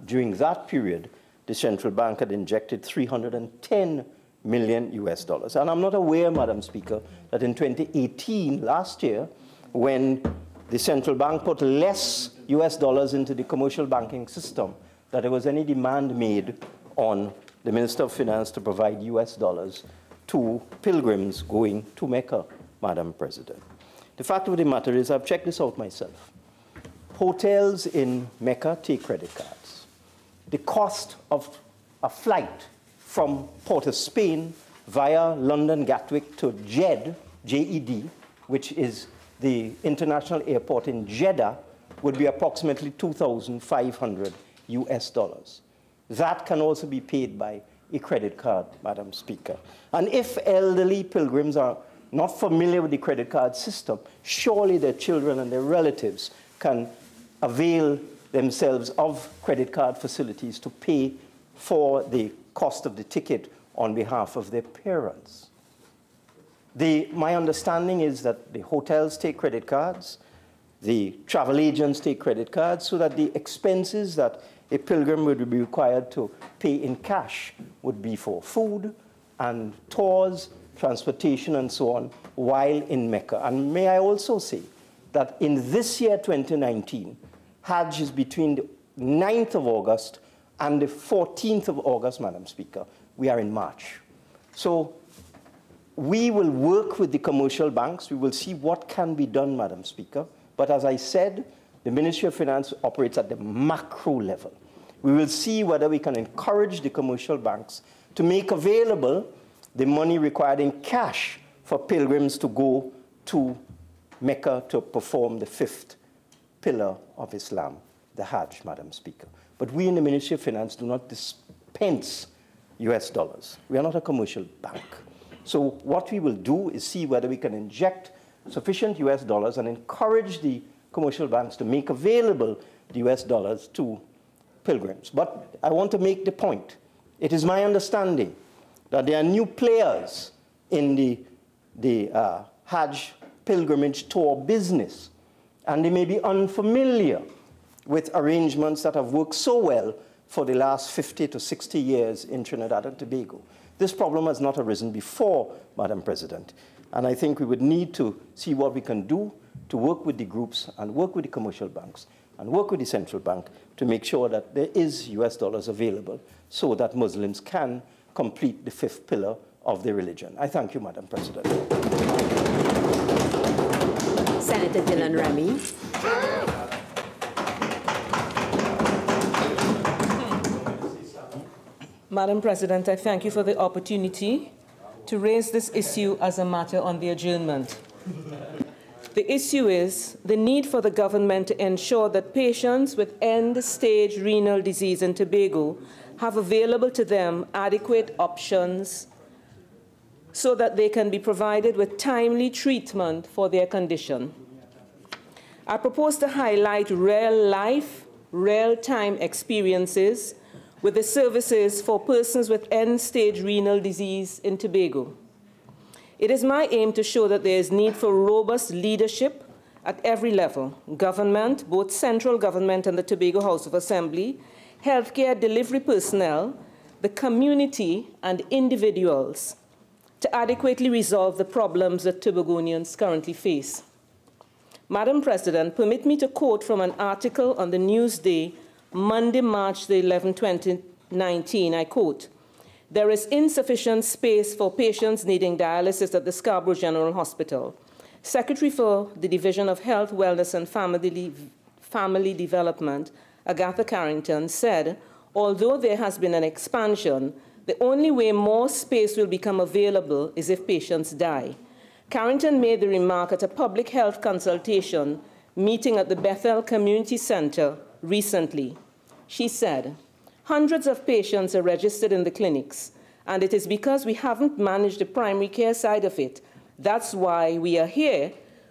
During that period, the central bank had injected $310 million US dollars. And I'm not aware, Madam Speaker, that in 2018, last year, when the central bank put less US dollars into the commercial banking system, that there was any demand made on the Minister of Finance to provide US dollars to pilgrims going to Mecca, Madam President. The fact of the matter is, I've checked this out myself. Hotels in Mecca take credit cards. The cost of a flight from Port of Spain via London Gatwick to Jeddah, J-E-D, which is the international airport in Jeddah, would be approximately $2,500 US dollars. That can also be paid by a credit card, Madam Speaker. And if elderly pilgrims are not familiar with the credit card system, surely their children and their relatives can avail themselves of credit card facilities to pay for the cost of the ticket on behalf of their parents. My understanding is that the hotels take credit cards, the travel agents take credit cards, so that the expenses that a pilgrim would be required to pay in cash would be for food and tours, transportation, and so on, while in Mecca. And may I also say that in this year, 2019, Hajj is between the 9th of August and the 14th of August, Madam Speaker. We are in March. So we will work with the commercial banks. We will see what can be done, Madam Speaker. But as I said, the Ministry of Finance operates at the macro level. We will see whether we can encourage the commercial banks to make available the money required in cash for pilgrims to go to Mecca to perform the 5th pillar of Islam, the Hajj, Madam Speaker. But we in the Ministry of Finance do not dispense US dollars. We are not a commercial bank. So what we will do is see whether we can inject sufficient US dollars and encourage the commercial banks to make available the US dollars to pilgrims. But I want to make the point. It is my understanding that there are new players in the Hajj pilgrimage tour business, and they may be unfamiliar with arrangements that have worked so well for the last 50 to 60 years in Trinidad and Tobago. This problem has not arisen before, Madam President, and I think we would need to see what we can do to work with the groups and work with the commercial banks and work with the central bank to make sure that there is US dollars available so that Muslims can complete the 5th pillar of their religion. I thank you, Madam President. Senator Dylan Remy. Madam President, I thank you for the opportunity to raise this issue as a matter on the adjournment. The issue is the need for the government to ensure that patients with end-stage renal disease in Tobago have available to them adequate options so that they can be provided with timely treatment for their condition. I propose to highlight real-life, real-time experiences with the services for persons with end-stage renal disease in Tobago. It is my aim to show that there is need for robust leadership at every level: government, both central government and the Tobago House of Assembly, healthcare delivery personnel, the community, and individuals to adequately resolve the problems that Tobagonians currently face. Madam President, permit me to quote from an article on the Newsday, Monday, March the 11th, 2019. I quote, "There is insufficient space for patients needing dialysis at the Scarborough General Hospital. Secretary for the Division of Health, Wellness and Family Development, Agatha Carrington, said, although there has been an expansion, the only way more space will become available is if patients die." Carrington made the remark at a public health consultation meeting at the Bethel Community Center recently. She said, "Hundreds of patients are registered in the clinics, and it is because we haven't managed the primary care side of it. That's why we are here,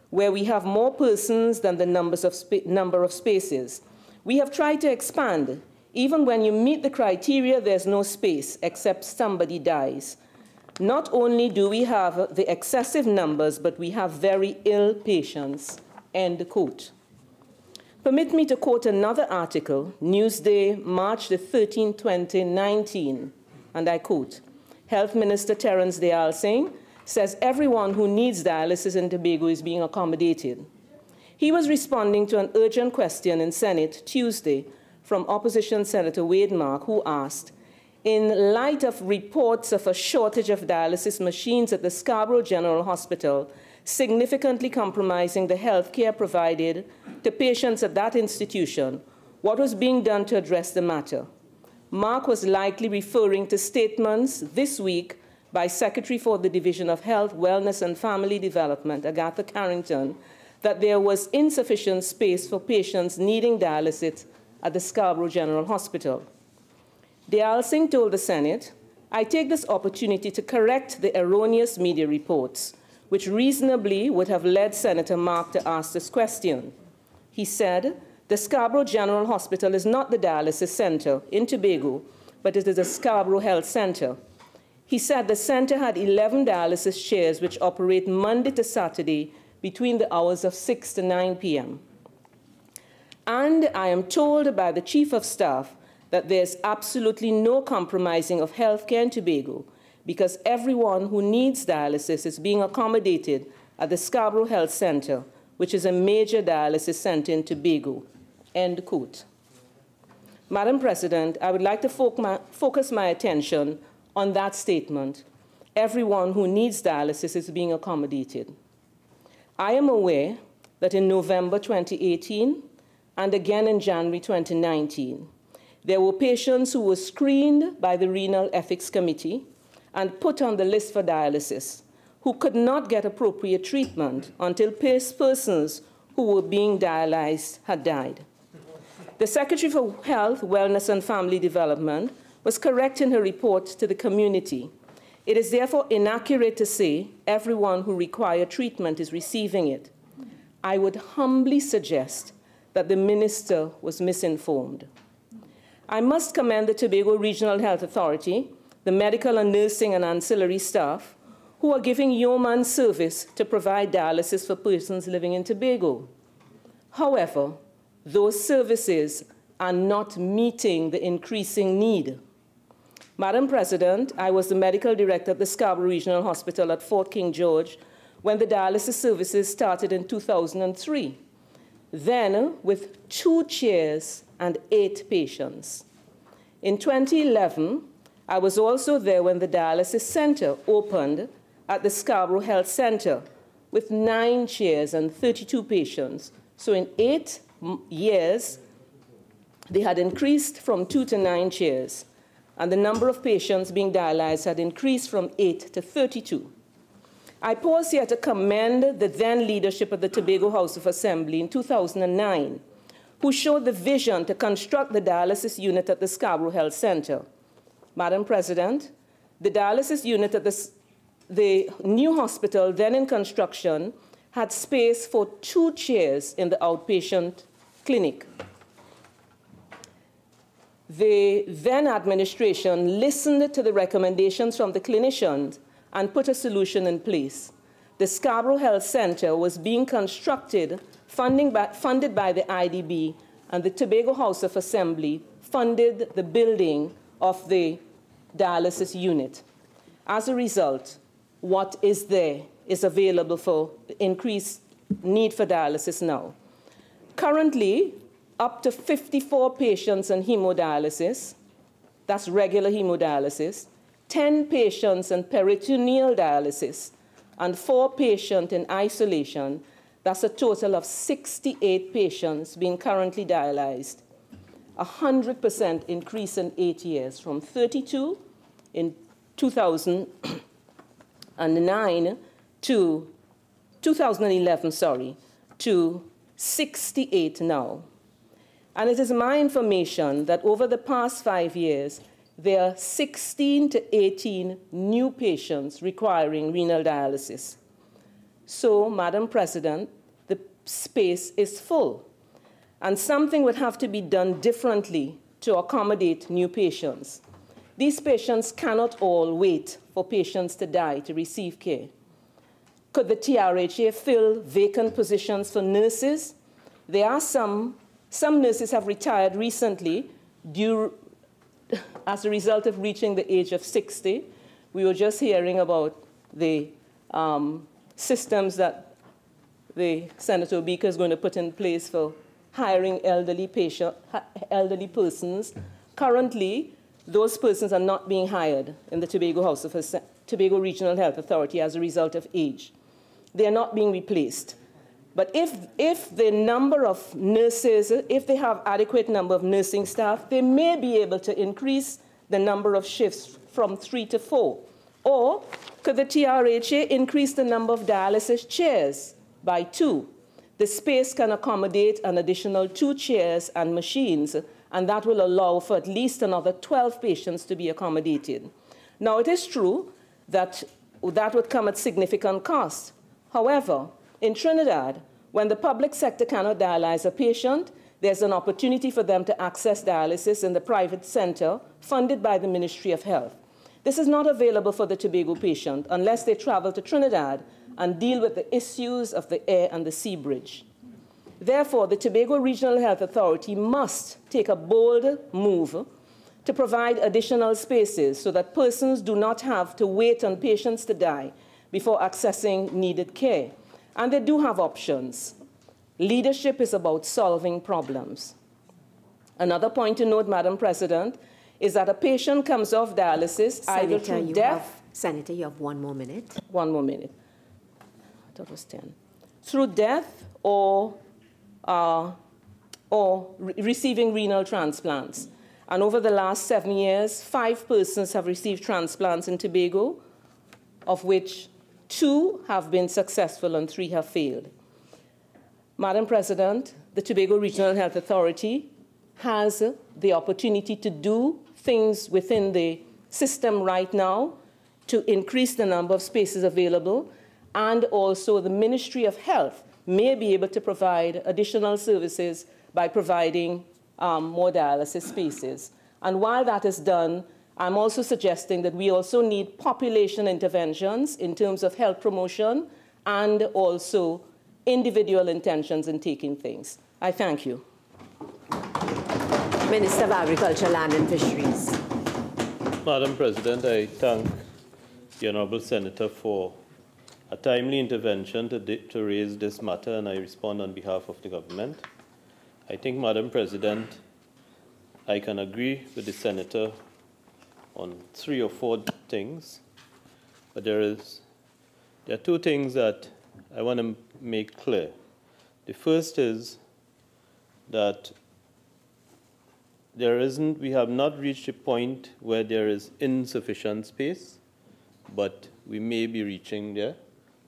where we have more persons than the number of spaces. We have tried to expand. Even when you meet the criteria, there's no space, except somebody dies. Not only do we have the excessive numbers, but we have very ill patients," end quote. Permit me to quote another article, Newsday, March the 13th, 2019, and I quote, "Health Minister Terence Dayal Singh says everyone who needs dialysis in Tobago is being accommodated." He was responding to an urgent question in Senate Tuesday from opposition Senator Wade Mark, who asked, "In light of reports of a shortage of dialysis machines at the Scarborough General Hospital, significantly compromising the health care provided to patients at that institution, what was being done to address the matter?" Mark was likely referring to statements this week by Secretary for the Division of Health, Wellness and Family Development, Agatha Carrington, that there was insufficient space for patients needing dialysis at the Scarborough General Hospital. Dayal Singh told the Senate, "I take this opportunity to correct the erroneous media reports, which reasonably would have led Senator Mark to ask this question." He said, "The Scarborough General Hospital is not the dialysis center in Tobago, but it is a Scarborough Health Center." He said the center had 11 dialysis chairs which operate Monday to Saturday between the hours of 6 to 9 p.m. And I am told by the Chief of Staff that there's absolutely no compromising of healthcare in Tobago because everyone who needs dialysis is being accommodated at the Scarborough Health Center, which is a major dialysis center in Tobago, end quote. Madam President, I would like to focus my attention on that statement. Everyone who needs dialysis is being accommodated. I am aware that in November 2018 and again in January 2019, there were patients who were screened by the Renal Ethics Committee and put on the list for dialysis, who could not get appropriate treatment until persons who were being dialyzed had died. The Secretary for Health, Wellness and Family Development was correct in her report to the community. It is therefore inaccurate to say everyone who requires treatment is receiving it. I would humbly suggest that the minister was misinformed. I must commend the Tobago Regional Health Authority, the medical and nursing and ancillary staff, who are giving yeoman service to provide dialysis for persons living in Tobago. However, those services are not meeting the increasing need. Madam President, I was the medical director at the Scarborough Regional Hospital at Fort King George when the dialysis services started in 2003, then with 2 chairs and 8 patients. In 2011, I was also there when the dialysis center opened at the Scarborough Health Center with 9 chairs and 32 patients. So in 8 years, they had increased from 2 to 9 chairs, and the number of patients being dialyzed had increased from 8 to 32. I pause here to commend the then leadership of the Tobago House of Assembly in 2009, who showed the vision to construct the dialysis unit at the Scarborough Health Center. Madam President, the dialysis unit at the new hospital, then in construction, had space for 2 chairs in the outpatient clinic. The then administration listened to the recommendations from the clinicians and put a solution in place. The Scarborough Health Center was being constructed, funded by the IDB, and the Tobago House of Assembly funded the building of the dialysis unit. As a result, what is there is available for the increased need for dialysis now. Currently, up to 54 patients on hemodialysis, that's regular hemodialysis, 10 patients in peritoneal dialysis, and 4 patients in isolation. That's a total of 68 patients being currently dialyzed. 100% increase in 8 years, from 32 in 2009 to 2011, to 68 now. And it is my information that over the past 5 years, there are 16 to 18 new patients requiring renal dialysis. So, Madam President, the space is full, and something would have to be done differently to accommodate new patients. These patients cannot all wait for patients to die to receive care. Could the TRHA fill vacant positions for nurses? There are some nurses have retired recently as a result of reaching the age of 60. We were just hearing about the systems that the Senator Obika is going to put in place for hiring elderly persons. Currently, those persons are not being hired in the Tobago Regional Health Authority as a result of age. They are not being replaced. But if the number of nurses, if they have adequate number of nursing staff, they may be able to increase the number of shifts from 3 to 4. Or could the TRHA increase the number of dialysis chairs by 2? The space can accommodate an additional 2 chairs and machines, and that will allow for at least another 12 patients to be accommodated. Now, it is true that that would come at significant cost. However, in Trinidad, when the public sector cannot dialyze a patient, there's an opportunity for them to access dialysis in the private center funded by the Ministry of Health. This is not available for the Tobago patient unless they travel to Trinidad and deal with the issues of the air and the sea bridge. Therefore, the Tobago Regional Health Authority must take a bold move to provide additional spaces so that persons do not have to wait on patients to die before accessing needed care. And they do have options. Leadership is about solving problems. Another point to note, Madam President, is that a patient comes off dialysis either through death. Senator, you have 1 more minute. 1 more minute. I thought it was 10. Through death or receiving renal transplants. And over the last 7 years, 5 persons have received transplants in Tobago, of which 2 have been successful and 3 have failed. Madam President, the Tobago Regional Health Authority has the opportunity to do things within the system right now to increase the number of spaces available, and also the Ministry of Health may be able to provide additional services by providing more dialysis spaces. And while that is done, I'm also suggesting that we also need population interventions in terms of health promotion and also individual intentions in taking things. I thank you. Minister of Agriculture, Land and Fisheries. Madam President, I thank the Honourable Senator for a timely intervention to raise this matter, and I respond on behalf of the government. I think, Madam President, I can agree with the Senator on 3 or 4 things, but there are 2 things that I want to make clear. The first is that we have not reached a point where there is insufficient space, but we may be reaching there.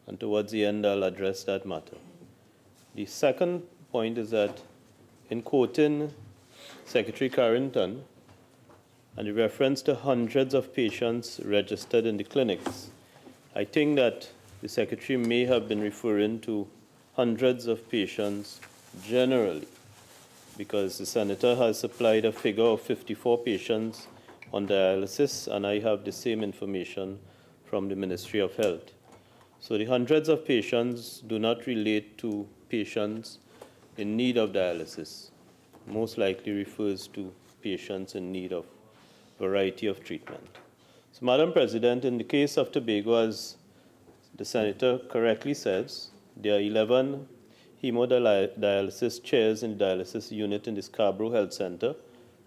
and towards the end I'll address that matter. The second point is that in quoting Secretary Carrington and in reference to hundreds of patients registered in the clinics, I think that the Secretary may have been referring to hundreds of patients generally, because the Senator has supplied a figure of 54 patients on dialysis, and I have the same information from the Ministry of Health. So the hundreds of patients do not relate to patients in need of dialysis. Most likely refers to patients in need of a variety of treatment. So, Madam President, in the case of Tobago, as the Senator correctly says, there are 11 hemodialysis chairs in the dialysis unit in the Scarborough Health Center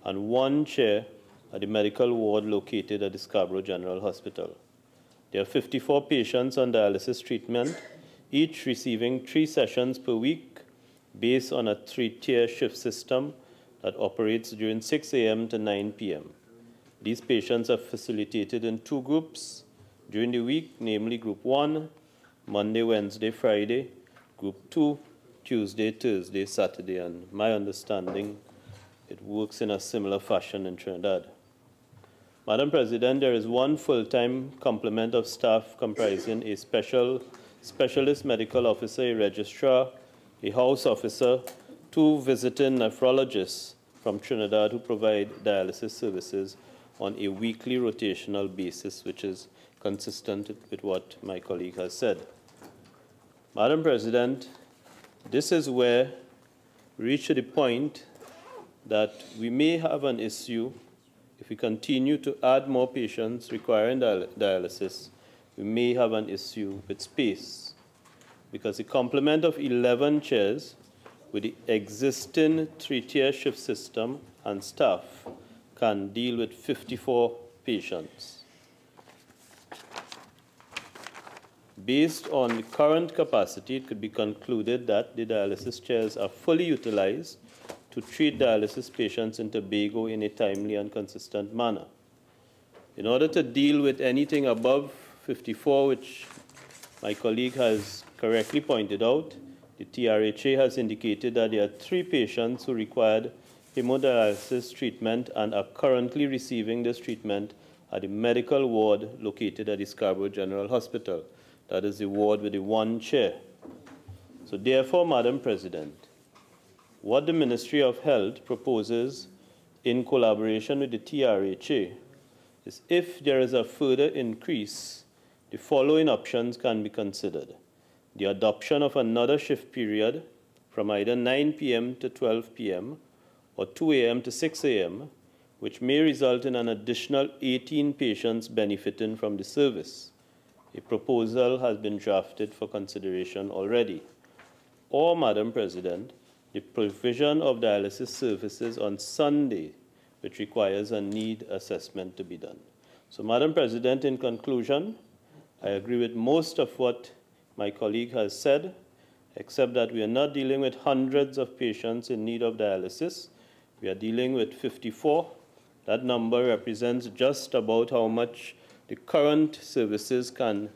and 1 chair at the medical ward located at the Scarborough General Hospital. There are 54 patients on dialysis treatment, each receiving 3 sessions per week based on a 3-tier shift system that operates during 6 a.m. to 9 p.m. These patients are facilitated in 2 groups during the week, namely Group 1, Monday, Wednesday, Friday, Group 2, Tuesday, Thursday, Saturday, and my understanding, it works in a similar fashion in Trinidad. Madam President, there is 1 full-time complement of staff comprising a specialist medical officer, a registrar, a house officer, 2 visiting nephrologists from Trinidad who provide dialysis services on a weekly rotational basis, which is consistent with what my colleague has said. Madam President, this is where we reach the point that we may have an issue if we continue to add more patients requiring dialysis. We may have an issue with space, because the complement of 11 chairs with the existing 3-tier shift system and staff can deal with 54 patients. Based on the current capacity, it could be concluded that the dialysis chairs are fully utilized to treat dialysis patients in Tobago in a timely and consistent manner. In order to deal with anything above 54, which my colleague has correctly pointed out, the TRHA has indicated that there are 3 patients who required hemodialysis treatment and are currently receiving this treatment at the medical ward located at the Scarborough General Hospital. That is the ward with the 1 chair. So therefore, Madam President, what the Ministry of Health proposes in collaboration with the TRHA is, if there is a further increase, the following options can be considered. The adoption of another shift period from either 9 p.m. to 12 p.m. or 2 a.m. to 6 a.m., which may result in an additional 18 patients benefiting from the service. A proposal has been drafted for consideration already. Or, Madam President, the provision of dialysis services on Sunday, which requires a need assessment to be done. So, Madam President, in conclusion, I agree with most of what my colleague has said, except that we are not dealing with hundreds of patients in need of dialysis. We are dealing with 54. That number represents just about how much the current services can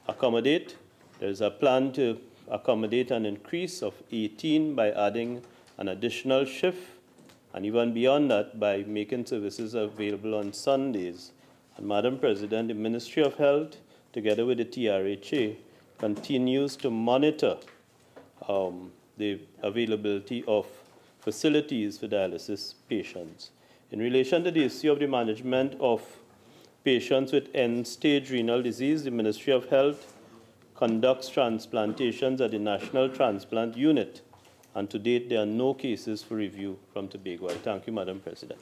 accommodate. There is a plan to accommodate an increase of 18 by adding an additional shift, and even beyond that by making services available on Sundays. And Madam President, the Ministry of Health, together with the TRHA, continues to monitor the availability of facilities for dialysis patients. In relation to the issue of the management of patients with end-stage renal disease, the Ministry of Health conducts transplantations at the National Transplant Unit, and to date there are no cases for review from Tobago. I thank you, Madam President.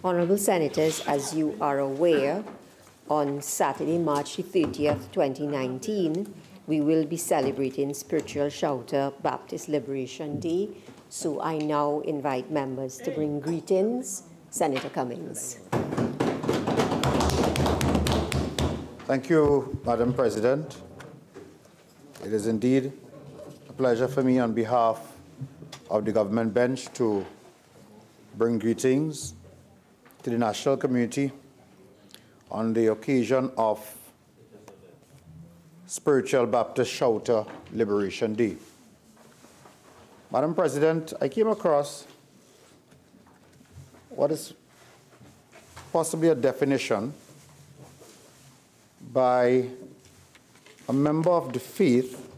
Honourable Senators, as you are aware, on Saturday, March the 30th, 2019, we will be celebrating Spiritual Shouter Baptist Liberation Day. So I now invite members to bring greetings. Senator Cummings. Thank you, Madam President. It is indeed a pleasure for me on behalf of the government bench to bring greetings to the national community on the occasion of Spiritual Baptist Shouter Liberation Day. Madam President, I came across what is possibly a definition by a member of the faith,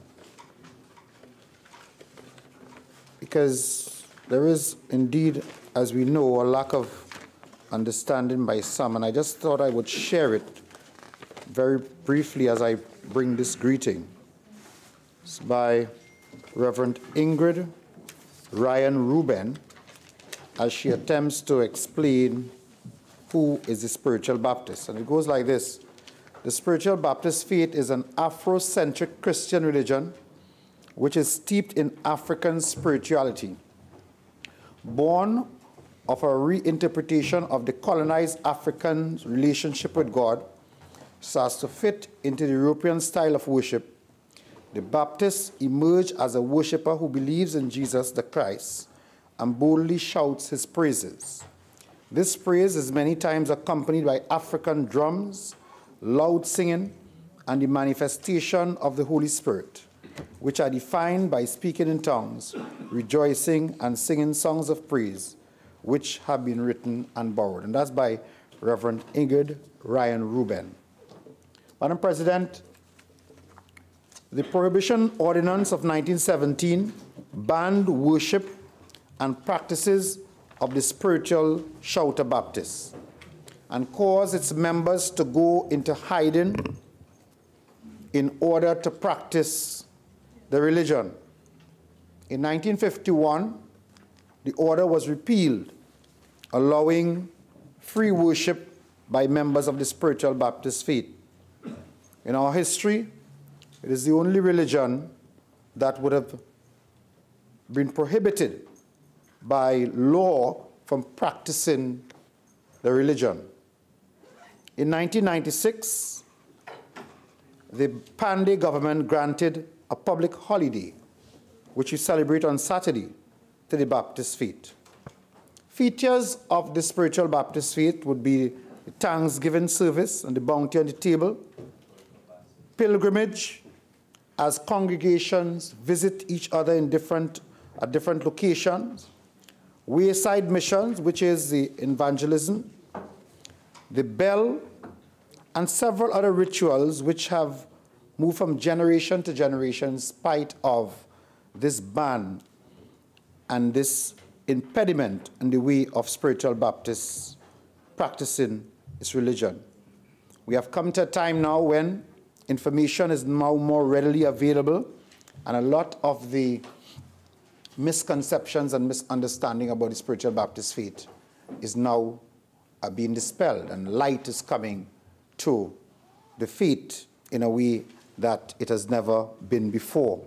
because there is indeed, as we know, a lack of understanding by some, and I just thought I would share it very briefly as I bring this greeting. It's by Reverend Ingrid Ryan Ruben, as she attempts to explain who is the spiritual Baptist. And it goes like this. The spiritual Baptist faith is an Afrocentric Christian religion which is steeped in African spirituality, born of a reinterpretation of the colonized African relationship with God so as to fit into the European style of worship. The Baptists emerge as a worshiper who believes in Jesus the Christ and boldly shouts his praises. This praise is many times accompanied by African drums, loud singing, and the manifestation of the Holy Spirit, which are defined by speaking in tongues, rejoicing, and singing songs of praise, which have been written and borrowed. And that's by Reverend Ingrid Ryan Ruben. Madam President, the Prohibition Ordinance of 1917 banned worship and practices of the spiritual Shouter Baptists and caused its members to go into hiding in order to practice the religion. In 1951, the order was repealed, allowing free worship by members of the spiritual Baptist faith. In our history, it is the only religion that would have been prohibited by law from practicing the religion. In 1996, the Pandey government granted a public holiday, which we celebrate on Saturday, to the Baptist faith. Features of the spiritual Baptist faith would be the Thanksgiving service and the bounty on the table, pilgrimage, as congregations visit each other in different locations, wayside missions, which is the evangelism, the bell, and several other rituals which have moved from generation to generation in spite of this ban and this impediment in the way of spiritual Baptists practicing its religion. We have come to a time now when information is now more readily available, and a lot of the misconceptions and misunderstanding about the spiritual Baptist faith is now being dispelled, and light is coming to the faith in a way that it has never been before.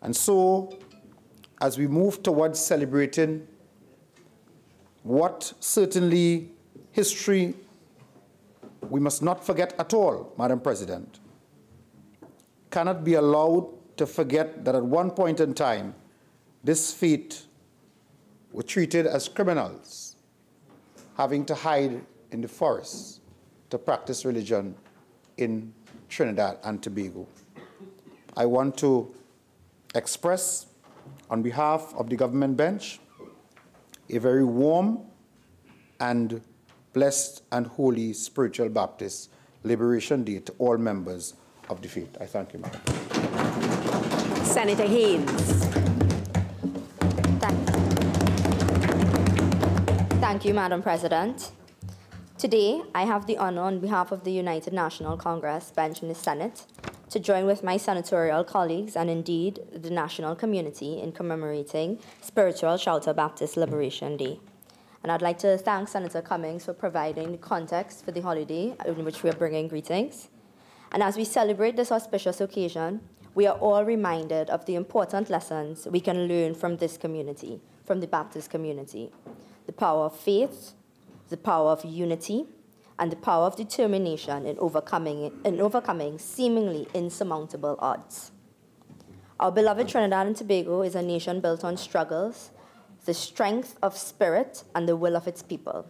And so, as we move towards celebrating what certainly history we must not forget at all, Madam President, cannot be allowed to forget that at one point in time, this faith were treated as criminals, having to hide in the forests to practice religion in Trinidad and Tobago. I want to express, on behalf of the government bench, a very warm and blessed and holy spiritual Baptist Liberation Day to all members of the faith. I thank you, Madam. Senator Haynes. Thank you, Madam President. Today, I have the honor on behalf of the United National Congress bench in the Senate to join with my senatorial colleagues and indeed the national community in commemorating Spiritual Shouter Baptist Liberation Day. And I'd like to thank Senator Cummings for providing the context for the holiday in which we are bringing greetings. And as we celebrate this auspicious occasion, we are all reminded of the important lessons we can learn from this community, from the Baptist community. The power of faith, the power of unity, and the power of determination in overcoming seemingly insurmountable odds. Our beloved Trinidad and Tobago is a nation built on struggles, the strength of spirit, and the will of its people.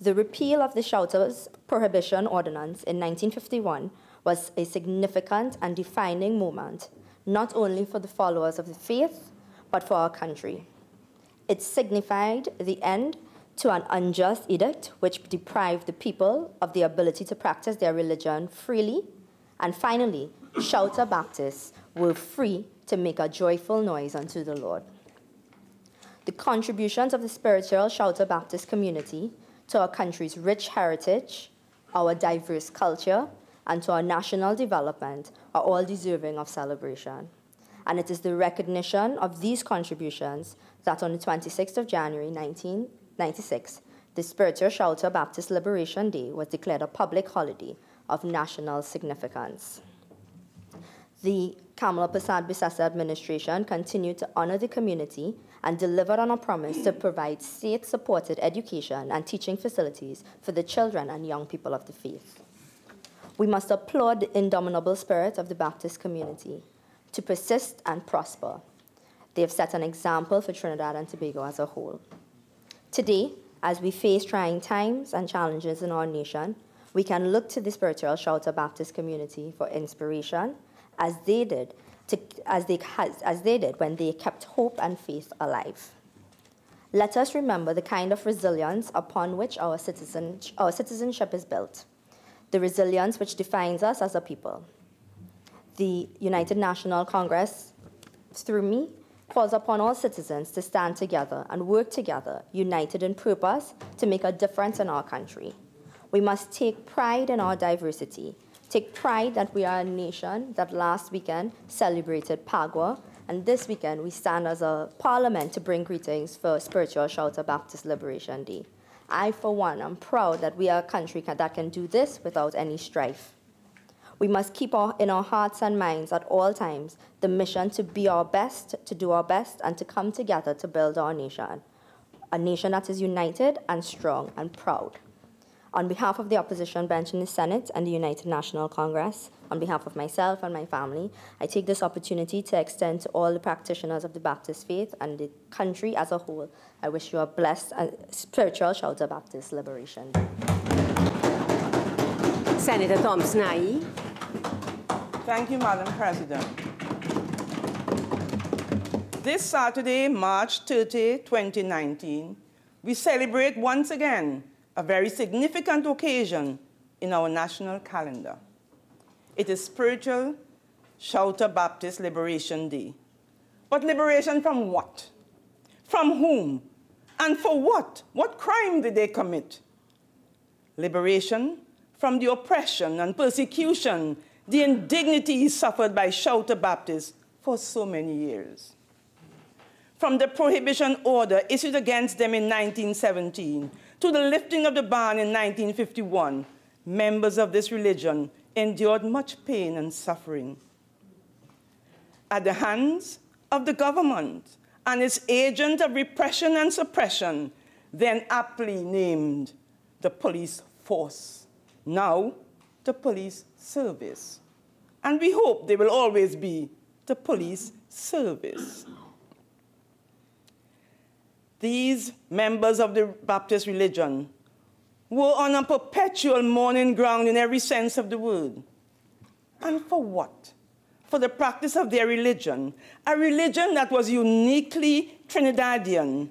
The repeal of the Shouters Prohibition Ordinance in 1951 was a significant and defining moment, not only for the followers of the faith, but for our country. It signified the end to an unjust edict which deprived the people of the ability to practice their religion freely, and finally, Shouter Baptists were free to make a joyful noise unto the Lord. The contributions of the spiritual Shouter Baptist community to our country's rich heritage, our diverse culture, and to our national development are all deserving of celebration. And it is the recognition of these contributions that on the 26th of January 1996, the Spiritual Shouter Baptist Liberation Day was declared a public holiday of national significance. The Kamala Prasad Bissessa administration continued to honor the community and delivered on a promise to provide state-supported education and teaching facilities for the children and young people of the faith. We must applaud the indomitable spirit of the Baptist community to persist and prosper. They have set an example for Trinidad and Tobago as a whole. Today, as we face trying times and challenges in our nation, we can look to the Spiritual Shouter Baptist community for inspiration, as they did when they kept hope and faith alive. Let us remember the kind of resilience upon which our citizenship is built, the resilience which defines us as a people. The United National Congress, through me, calls upon all citizens to stand together and work together, united in purpose, to make a difference in our country. We must take pride in our diversity, take pride that we are a nation that last weekend celebrated Pagua, and this weekend we stand as a parliament to bring greetings for Spiritual Shouter Baptist Liberation Day. I, for one, am proud that we are a country that can do this without any strife. We must keep in our hearts and minds at all times the mission to be our best, to do our best, and to come together to build our nation, a nation that is united and strong and proud. On behalf of the opposition bench in the Senate and the United National Congress, on behalf of myself and my family, I take this opportunity to extend to all the practitioners of the Baptist faith and the country as a whole, I wish you a blessed and Spiritual Shouter Baptist Liberation Day. Senator Thompson-Aye. Thank you, Madam President. This Saturday, March 30, 2019, we celebrate once again a very significant occasion in our national calendar. It is Spiritual Shouter Baptist Liberation Day. But liberation from what? From whom? And for what? What crime did they commit? Liberation from the oppression and persecution, the indignities suffered by Shouter Baptists for so many years. From the prohibition order issued against them in 1917 to the lifting of the ban in 1951, members of this religion endured much pain and suffering. At the hands of the government and its agent of repression and suppression, then aptly named the police force, now the police service. And we hope they will always be the police service. These members of the Baptist religion were on a perpetual mourning ground in every sense of the word. And for what? For the practice of their religion, a religion that was uniquely Trinidadian,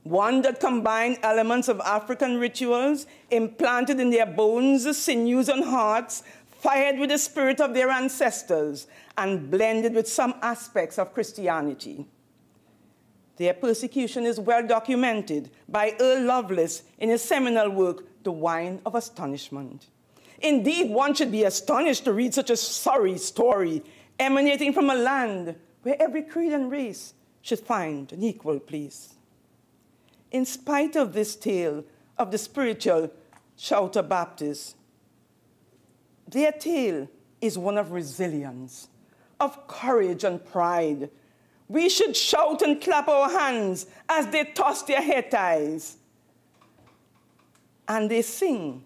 one that combined elements of African rituals implanted in their bones, sinews, and hearts, fired with the spirit of their ancestors, and blended with some aspects of Christianity. Their persecution is well documented by Earl Lovelace in his seminal work, The Wine of Astonishment. Indeed, one should be astonished to read such a sorry story emanating from a land where every creed and race should find an equal place. In spite of this tale of the Spiritual Shouter Baptists, their tale is one of resilience, of courage and pride. We should shout and clap our hands as they toss their hair ties. And they sing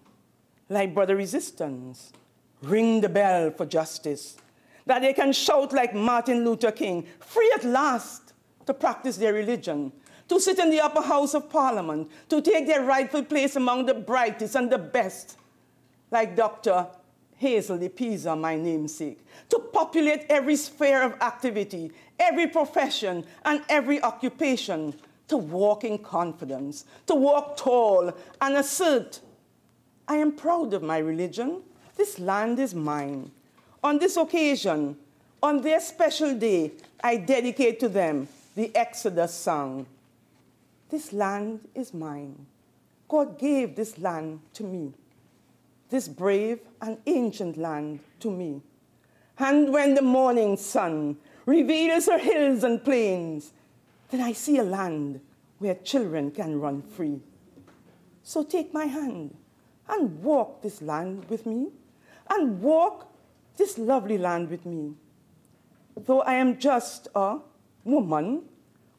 like Brother Resistance, ring the bell for justice, that they can shout like Martin Luther King, free at last to practice their religion, to sit in the upper house of Parliament, to take their rightful place among the brightest and the best, like Dr. Hazel de Pisa, my namesake, to populate every sphere of activity, every profession, and every occupation, to walk in confidence, to walk tall and assert, I am proud of my religion. This land is mine. On this occasion, on their special day, I dedicate to them the Exodus song. This land is mine. God gave this land to me, this brave and ancient land to me. And when the morning sun reveals her hills and plains, then I see a land where children can run free. So take my hand and walk this land with me, and walk this lovely land with me. Though I am just a woman,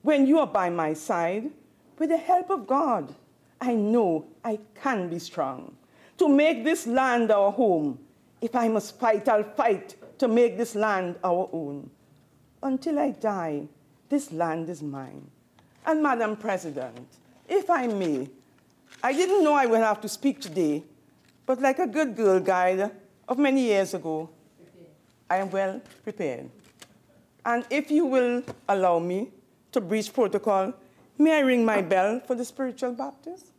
when you are by my side, with the help of God, I know I can be strong to make this land our home. If I must fight, I'll fight to make this land our own. Until I die, this land is mine. And Madam President, if I may, I didn't know I would have to speak today, but like a good girl guide of many years ago, I am well prepared. And if you will allow me to breach protocol, may I ring my bell for the spiritual Baptists?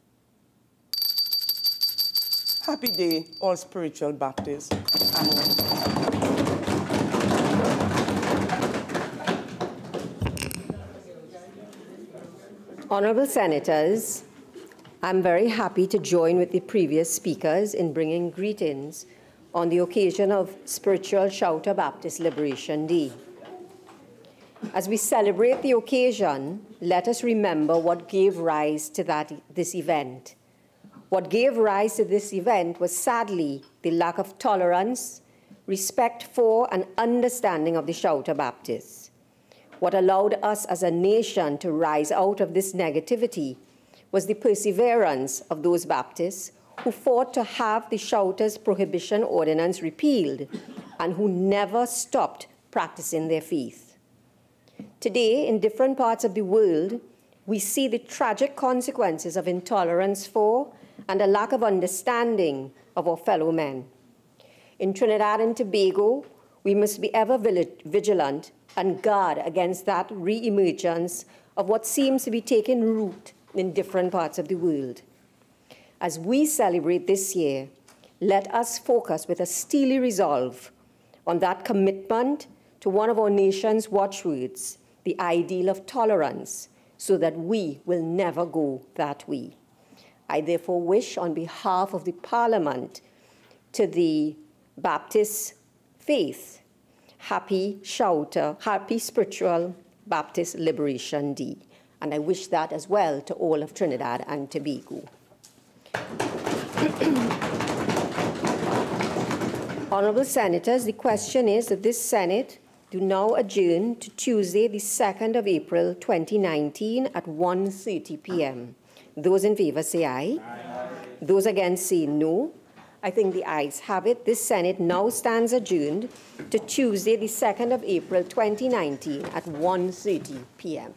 Happy day, all spiritual Baptists. Honorable Senators, I'm very happy to join with the previous speakers in bringing greetings on the occasion of Spiritual Shouter Baptist Liberation Day. As we celebrate the occasion, let us remember what gave rise to this event. What gave rise to this event was sadly the lack of tolerance, respect for, and understanding of the Shouter Baptists. What allowed us as a nation to rise out of this negativity was the perseverance of those Baptists who fought to have the Shouters Prohibition Ordinance repealed and who never stopped practicing their faith. Today, in different parts of the world, we see the tragic consequences of intolerance for and a lack of understanding of our fellow men. In Trinidad and Tobago, we must be ever vigilant and guard against that re-emergence of what seems to be taking root in different parts of the world. As we celebrate this year, let us focus with a steely resolve on that commitment to one of our nation's watchwords, the ideal of tolerance, so that we will never go that way. I therefore wish, on behalf of the Parliament, to the Baptist faith, happy Spiritual Baptist Liberation Day. And I wish that as well to all of Trinidad and Tobago. Honorable Senators, the question is that this Senate do now adjourn to Tuesday, the 2nd of April, 2019 at 1:30 p.m. Those in favor say aye. Aye. Those against say no. I think the ayes have it. This Senate now stands adjourned to Tuesday, the 2nd of April, 2019 at 1:30 p.m.